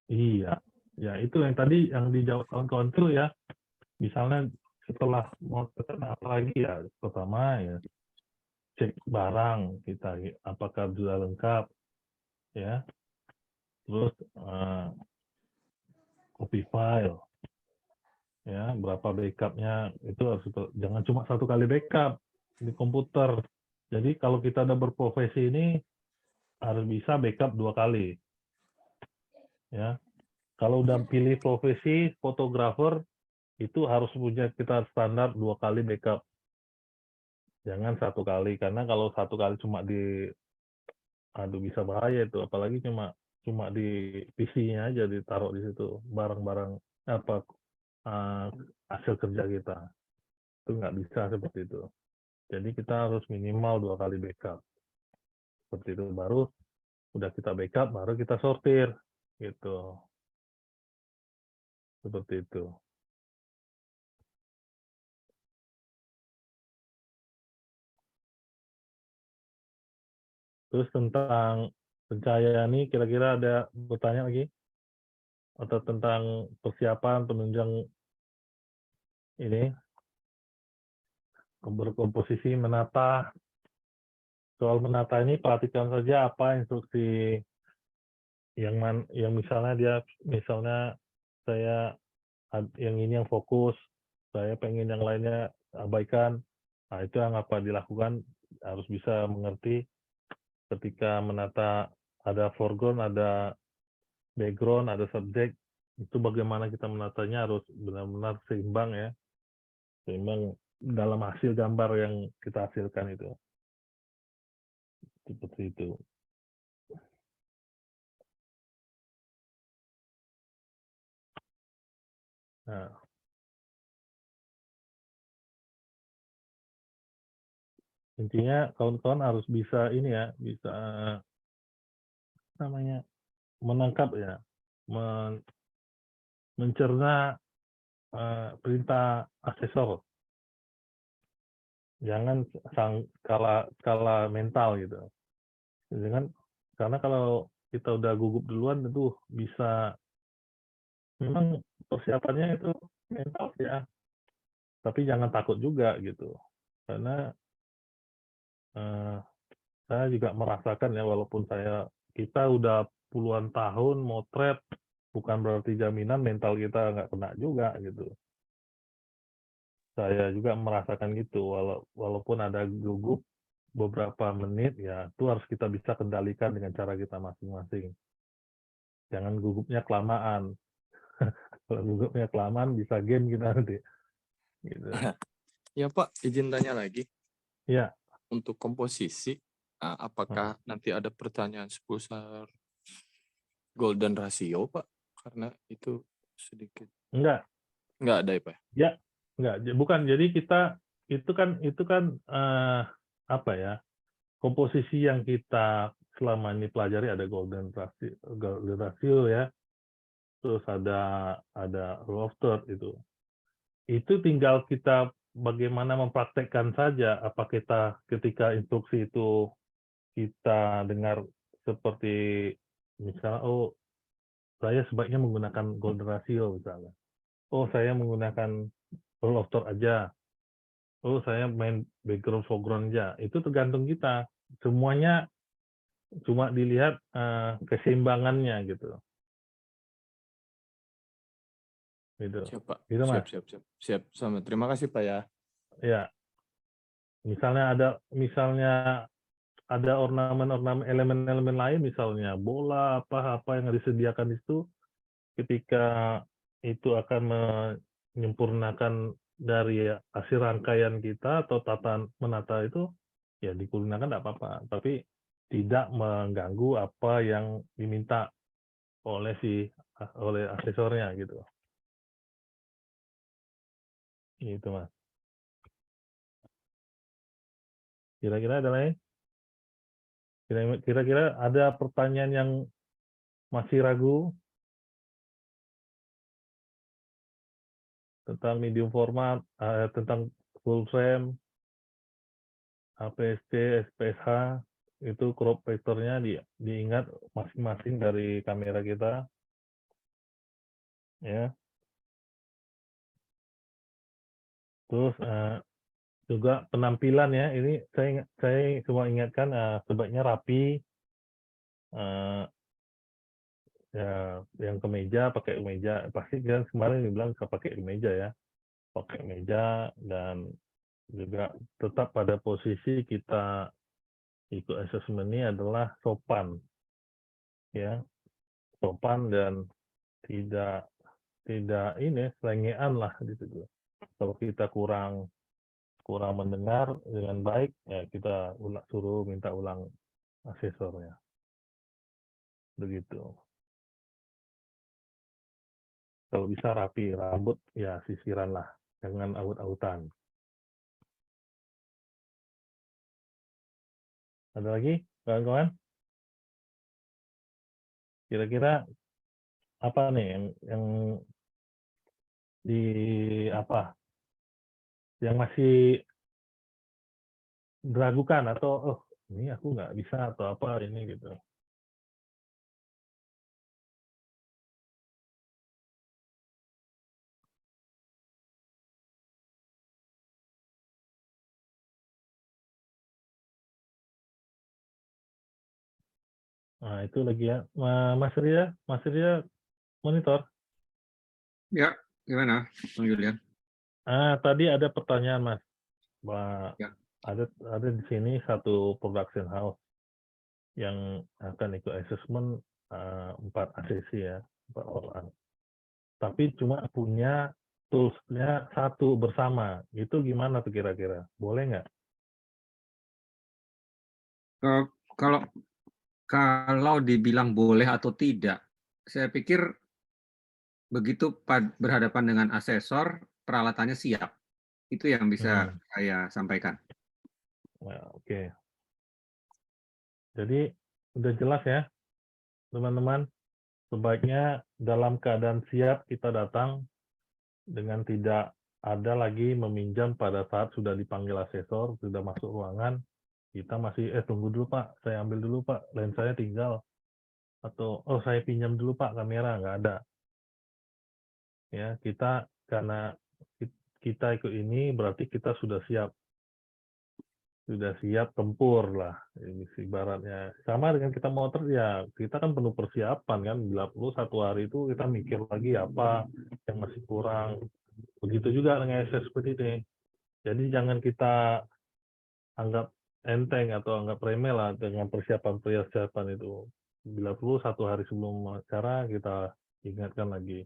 Iya. Ya itu yang tadi yang dijawab kawan-kawan tuh ya. Misalnya setelah motret apalagi ya, pertama ya cek barang kita apakah sudah lengkap ya, terus copy file ya, berapa backupnya itu harus, jangan cuma satu kali backup di komputer. Jadi kalau kita udah berprofesi ini harus bisa backup 2 kali ya. Kalau udah pilih profesi fotografer itu harus punya kita standar 2 kali backup, jangan 1 kali, karena kalau 1 kali cuma aduh bisa bahaya itu, apalagi cuma di PC-nya aja ditaruh di situ barang-barang apa hasil kerja kita, itu nggak bisa seperti itu. Jadi kita harus minimal 2 kali backup seperti itu, baru udah kita backup baru kita sortir gitu, seperti itu. Terus tentang pencahayaan ini kira-kira ada bertanya lagi? Atau tentang persiapan penunjang ini, berkomposisi, menata. Soal menata ini perhatikan saja apa instruksi yang misalnya saya yang ini yang fokus, saya pengen yang lainnya abaikan. Nah, itu yang apa dilakukan, harus bisa mengerti ketika menata ada foreground, ada background, ada subjek, itu bagaimana kita menatanya harus benar-benar seimbang ya. Seimbang dalam hasil gambar yang kita hasilkan itu. Seperti itu. Nah, intinya kawan-kawan harus bisa ini ya, bisa namanya menangkap ya, mencerna perintah asesor. Jangan skala mental gitu. Karena kalau kita udah gugup duluan tentu bisa, memang persiapannya itu mental ya. Tapi jangan takut juga gitu. Karena saya juga merasakan ya, walaupun kita udah puluhan tahun motret, bukan berarti jaminan mental kita nggak kena juga gitu. Saya juga merasakan gitu, walaupun ada gugup beberapa menit ya, itu harus kita bisa kendalikan dengan cara kita masing-masing. Jangan gugupnya kelamaan. Kalau gugupnya kelamaan bisa game kita nanti. Gitu. Ya Pak, izin tanya lagi. Ya. Untuk komposisi, apakah nanti ada pertanyaan seputar golden ratio, Pak? Karena itu sedikit. Enggak ada ya, Pak? Ya, enggak. Bukan. Jadi kita itu kan apa ya? Komposisi yang kita selama ini pelajari ada golden ratio ya. Terus ada rule of third itu. Itu tinggal kita bagaimana mempraktekkan saja, apa kita ketika instruksi itu kita dengar seperti misalnya, oh saya sebaiknya menggunakan golden ratio misalnya, oh saya menggunakan rule of third aja, oh saya main background foreground aja, itu tergantung kita, semuanya cuma dilihat keseimbangannya gitu. Gitu. Siap, Pak. Gitu, Mas. Siap. Sama. Terima kasih, Pak ya. Ya. Misalnya ada ornamen-ornamen, elemen-elemen lain, misalnya bola apa yang disediakan itu, ketika itu akan menyempurnakan dari hasil rangkaian kita atau menata itu, ya digunakan tidak apa-apa, tapi tidak mengganggu apa yang diminta oleh asesornya gitu. Gitu, Mas. Kira-kira ada lain? Kira-kira ada pertanyaan yang masih ragu tentang medium format, tentang full frame, APS-C, SPSH, itu crop factor-nya diingat masing-masing dari kamera kita. Ya. Terus juga penampilan ya, ini saya cuma ingatkan sebaiknya rapi, ya yang kemeja pakai kemeja, pasti kan kemarin dibilang pakai kemeja ya, pakai kemeja, dan juga tetap pada posisi kita ikut asesmen ini adalah sopan ya, sopan dan tidak ini selengean lah gitu. Kalau kita kurang mendengar dengan baik, ya kita suruh minta ulang asesornya. Begitu. Kalau bisa rapi, rambut ya sisiran lah, jangan aut-autan. Ada lagi, kawan-kawan? Kira-kira apa nih yang di apa? Yang masih diragukan atau oh ini aku nggak bisa atau apa ini gitu. Nah itu lagi ya, Mas Ria monitor. Ya, gimana, Bang Julian? Tadi ada pertanyaan Mas, Ya. ada di sini satu production house yang akan ikut assessment 4 ACC ya, 4 orang. Tapi cuma punya tools-nya satu bersama, itu gimana tuh kira-kira? Boleh nggak? Kalau dibilang boleh atau tidak, saya pikir begitu berhadapan dengan asesor, peralatannya siap. Itu yang bisa saya sampaikan. Nah, oke. Jadi udah jelas ya, teman-teman. Sebaiknya dalam keadaan siap kita datang dengan tidak ada lagi meminjam pada saat sudah dipanggil asesor, sudah masuk ruangan, kita masih tunggu dulu Pak, saya ambil dulu Pak, lensanya tinggal, atau oh saya pinjam dulu Pak kamera, nggak ada. Ya kita karena kita ikut ini berarti kita sudah siap tempur lah, ibaratnya sama dengan kita motor ya, kita kan penuh persiapan kan, bila perlu 1 hari itu kita mikir lagi apa yang masih kurang. Begitu juga dengan SSPD ini. Jadi jangan kita anggap enteng atau anggap remeh lah dengan persiapan itu. Bila perlu 1 hari sebelum acara kita ingatkan lagi.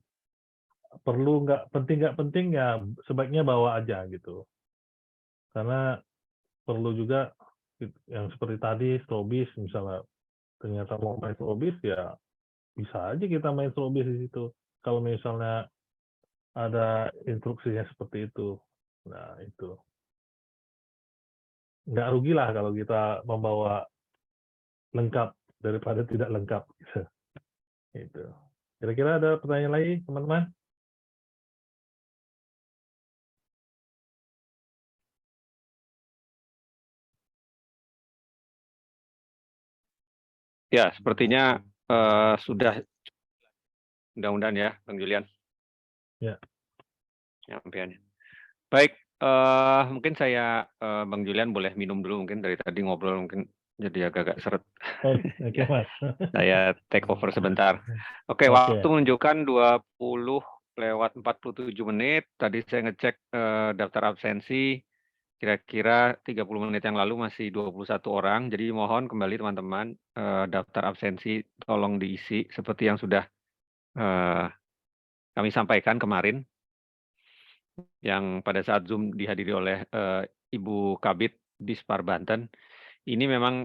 Perlu nggak penting ya sebaiknya bawa aja gitu. Karena perlu juga yang seperti tadi strobis misalnya, ternyata mau main strobis ya bisa aja kita main strobis di situ. Kalau misalnya ada instruksinya seperti itu. Nah, itu. Nggak rugi lah kalau kita membawa lengkap daripada tidak lengkap. Itu. Kira-kira ada pertanyaan lagi, teman-teman? Ya, sepertinya sudah mudah-mudahan ya, Bang Julian. Ya. Penyampaiannya. Baik, mungkin saya Bang Julian boleh minum dulu, mungkin dari tadi ngobrol mungkin jadi agak-agak seret. Oke, Mas. Saya take over sebentar. Oke, waktu menunjukkan 20:47. Tadi saya ngecek daftar absensi, kira-kira 30 menit yang lalu masih 21 orang. Jadi mohon kembali teman-teman, daftar absensi tolong diisi seperti yang sudah kami sampaikan kemarin, yang pada saat Zoom dihadiri oleh Ibu Kabid Dispar Banten. Ini memang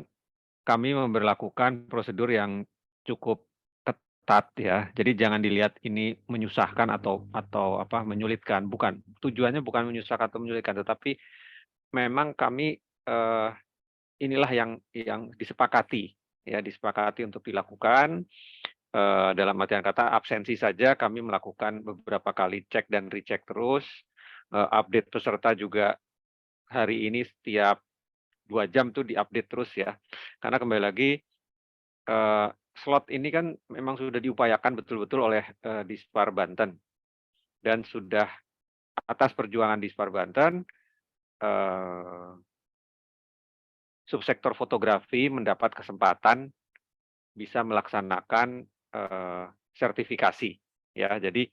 kami memberlakukan prosedur yang cukup ketat ya. Jadi jangan dilihat ini menyusahkan atau apa menyulitkan. Bukan. Tujuannya bukan menyusahkan atau menyulitkan, tetapi memang kami inilah yang disepakati ya, disepakati untuk dilakukan. Dalam artian kata absensi saja kami melakukan beberapa kali cek dan recheck terus. Update peserta juga hari ini setiap 2 jam tuh diupdate terus ya. Karena kembali lagi slot ini kan memang sudah diupayakan betul-betul oleh Dispar Banten dan sudah atas perjuangan Dispar Banten, subsektor fotografi mendapat kesempatan bisa melaksanakan sertifikasi, ya. Jadi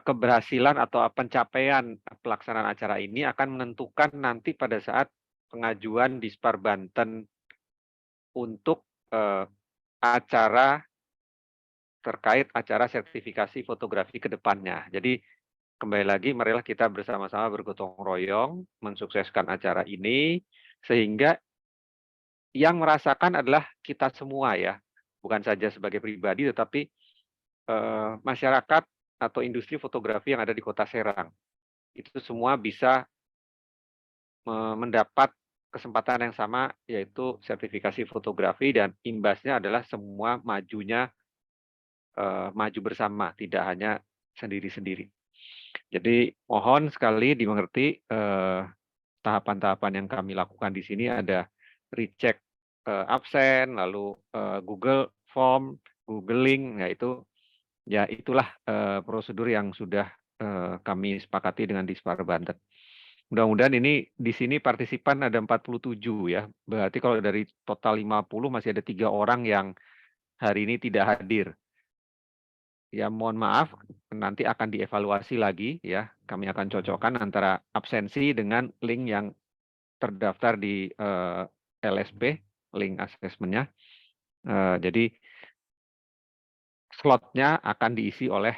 keberhasilan atau pencapaian pelaksanaan acara ini akan menentukan nanti pada saat pengajuan Dispar Banten untuk acara terkait acara sertifikasi fotografi ke depannya. Jadi kembali lagi, marilah kita bersama-sama bergotong royong mensukseskan acara ini, sehingga yang merasakan adalah kita semua ya, bukan saja sebagai pribadi, tetapi masyarakat atau industri fotografi yang ada di Kota Serang. Itu semua bisa mendapat kesempatan yang sama, yaitu sertifikasi fotografi, dan imbasnya adalah semua maju bersama, tidak hanya sendiri-sendiri. Jadi mohon sekali dimengerti tahapan-tahapan yang kami lakukan di sini, ada recheck absen, lalu Google Form, Google Link, ya itulah prosedur yang sudah kami sepakati dengan Dispar Banten. Mudah-mudahan ini di sini partisipan ada 47 ya. Berarti kalau dari total 50 masih ada 3 orang yang hari ini tidak hadir. Ya mohon maaf, nanti akan dievaluasi lagi ya. Kami akan cocokkan antara absensi dengan link yang terdaftar di LSP, link asesmennya. Jadi slotnya akan diisi oleh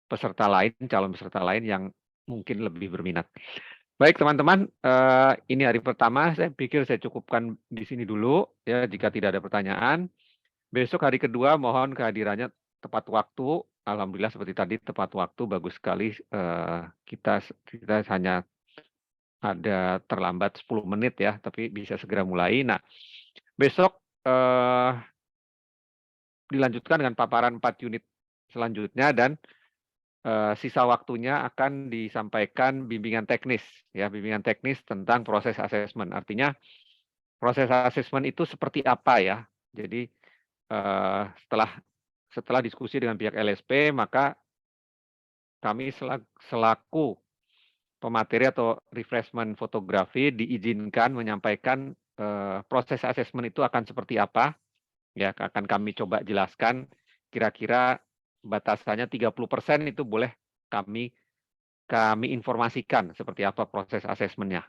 peserta lain, calon peserta lain yang mungkin lebih berminat. Baik teman-teman, ini hari pertama, saya pikir saya cukupkan di sini dulu ya, jika tidak ada pertanyaan. Besok hari kedua mohon kehadirannya tepat waktu. Alhamdulillah seperti tadi tepat waktu, bagus sekali. Kita hanya ada terlambat 10 menit ya, tapi bisa segera mulai. Nah, besok dilanjutkan dengan paparan 4 unit selanjutnya, dan sisa waktunya akan disampaikan bimbingan teknis ya, bimbingan teknis tentang proses asesmen. Artinya proses asesmen itu seperti apa ya. Jadi setelah diskusi dengan pihak LSP, maka kami selaku pemateri atau refreshment fotografi diizinkan menyampaikan proses asesmen itu akan seperti apa. Ya, akan kami coba jelaskan, kira-kira batasannya 30% itu boleh kami informasikan seperti apa proses asesmennya.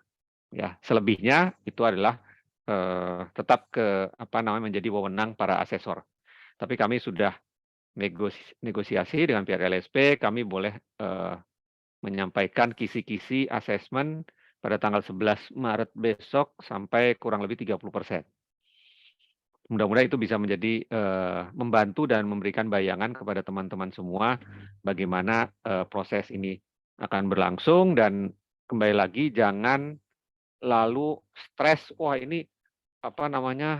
Ya, selebihnya itu adalah tetap menjadi wewenang para asesor. Tapi kami sudah negosiasi dengan pihak LSP, kami boleh menyampaikan kisi-kisi asesmen pada tanggal 11 Maret besok sampai kurang lebih 30%. Mudah-mudahan itu bisa menjadi membantu dan memberikan bayangan kepada teman-teman semua bagaimana proses ini akan berlangsung. Dan kembali lagi, jangan lalu stres, wah ini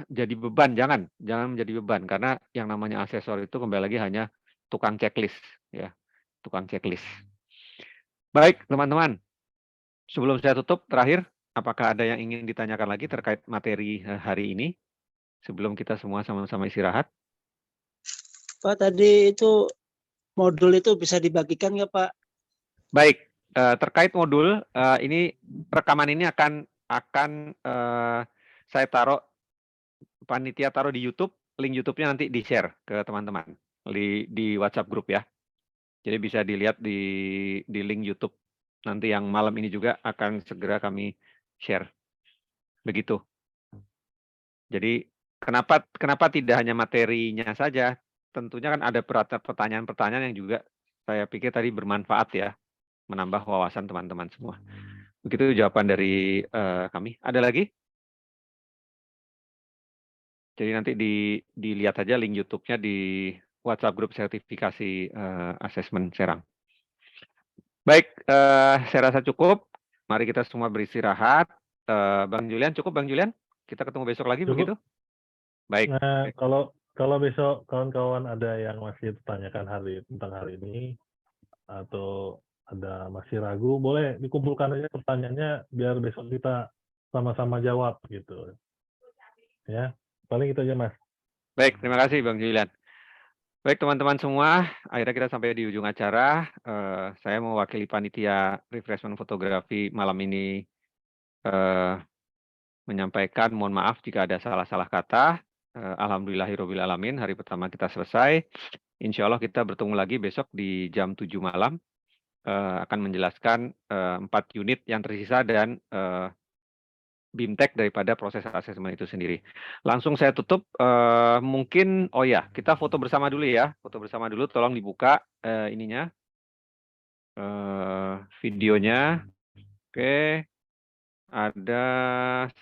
jadi beban. Jangan menjadi beban, karena yang namanya asesor itu kembali lagi hanya tukang checklist ya, tukang checklist. Baik teman-teman, sebelum saya tutup, terakhir, apakah ada yang ingin ditanyakan lagi terkait materi hari ini sebelum kita semua sama-sama istirahat? Pak, tadi itu modul itu bisa dibagikan ya Pak? Baik, terkait modul, ini rekaman ini akan saya taruh, panitia taruh di YouTube, link YouTube-nya nanti di-share ke teman-teman di WhatsApp grup ya. Jadi bisa dilihat di link YouTube. Nanti yang malam ini juga akan segera kami share. Begitu. Jadi kenapa tidak hanya materinya saja? Tentunya kan ada pertanyaan-pertanyaan yang juga saya pikir tadi bermanfaat ya, menambah wawasan teman-teman semua. Begitu jawaban dari kami. Ada lagi? Jadi nanti dilihat saja link YouTube-nya di WhatsApp grup sertifikasi asesmen Serang. Baik, saya rasa cukup. Mari kita semua beristirahat. Bang Julian, cukup Bang Julian? Kita ketemu besok lagi, Cukup. begitu? Baik. Nah, kalau besok kawan-kawan ada yang masih tanyakan tentang hari ini, atau ada masih ragu, boleh dikumpulkan aja pertanyaannya biar besok kita sama-sama jawab gitu. Ya, paling itu aja Mas. Baik, terima kasih Bang Julian. Baik teman-teman semua, akhirnya kita sampai di ujung acara. Saya mewakili panitia refreshment fotografi malam ini menyampaikan mohon maaf jika ada salah-salah kata. Alhamdulillahirabbil alamin, hari pertama kita selesai. Insya Allah kita bertemu lagi besok di jam 7 malam. Akan menjelaskan 4 unit yang tersisa dan BIMTEK daripada proses asesmen itu sendiri. Langsung saya tutup, mungkin, oh ya, kita foto bersama dulu ya. Foto bersama dulu, tolong dibuka ininya, videonya. Oke, ada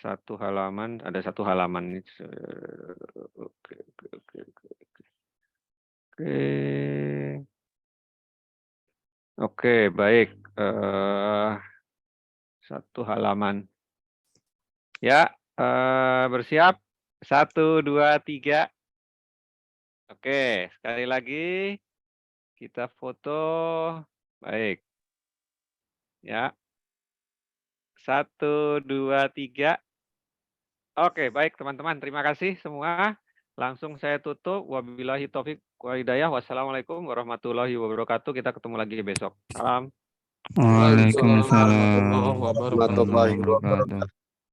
satu halaman. Oke. Oke, baik. Satu halaman. Ya, bersiap. 1, 2, 3. Oke, sekali lagi kita foto. Baik. Ya. 1, 2, 3. Oke, baik teman-teman. Terima kasih semua. Langsung saya tutup. Wabillahi taufik wal hidayah. Wassalamualaikum warahmatullahi wabarakatuh. Kita ketemu lagi besok. Salam. Waalaikumsalam Waalaikumsalam warahmatullahi wabarakatuh. warahmatullahi wabarakatuh.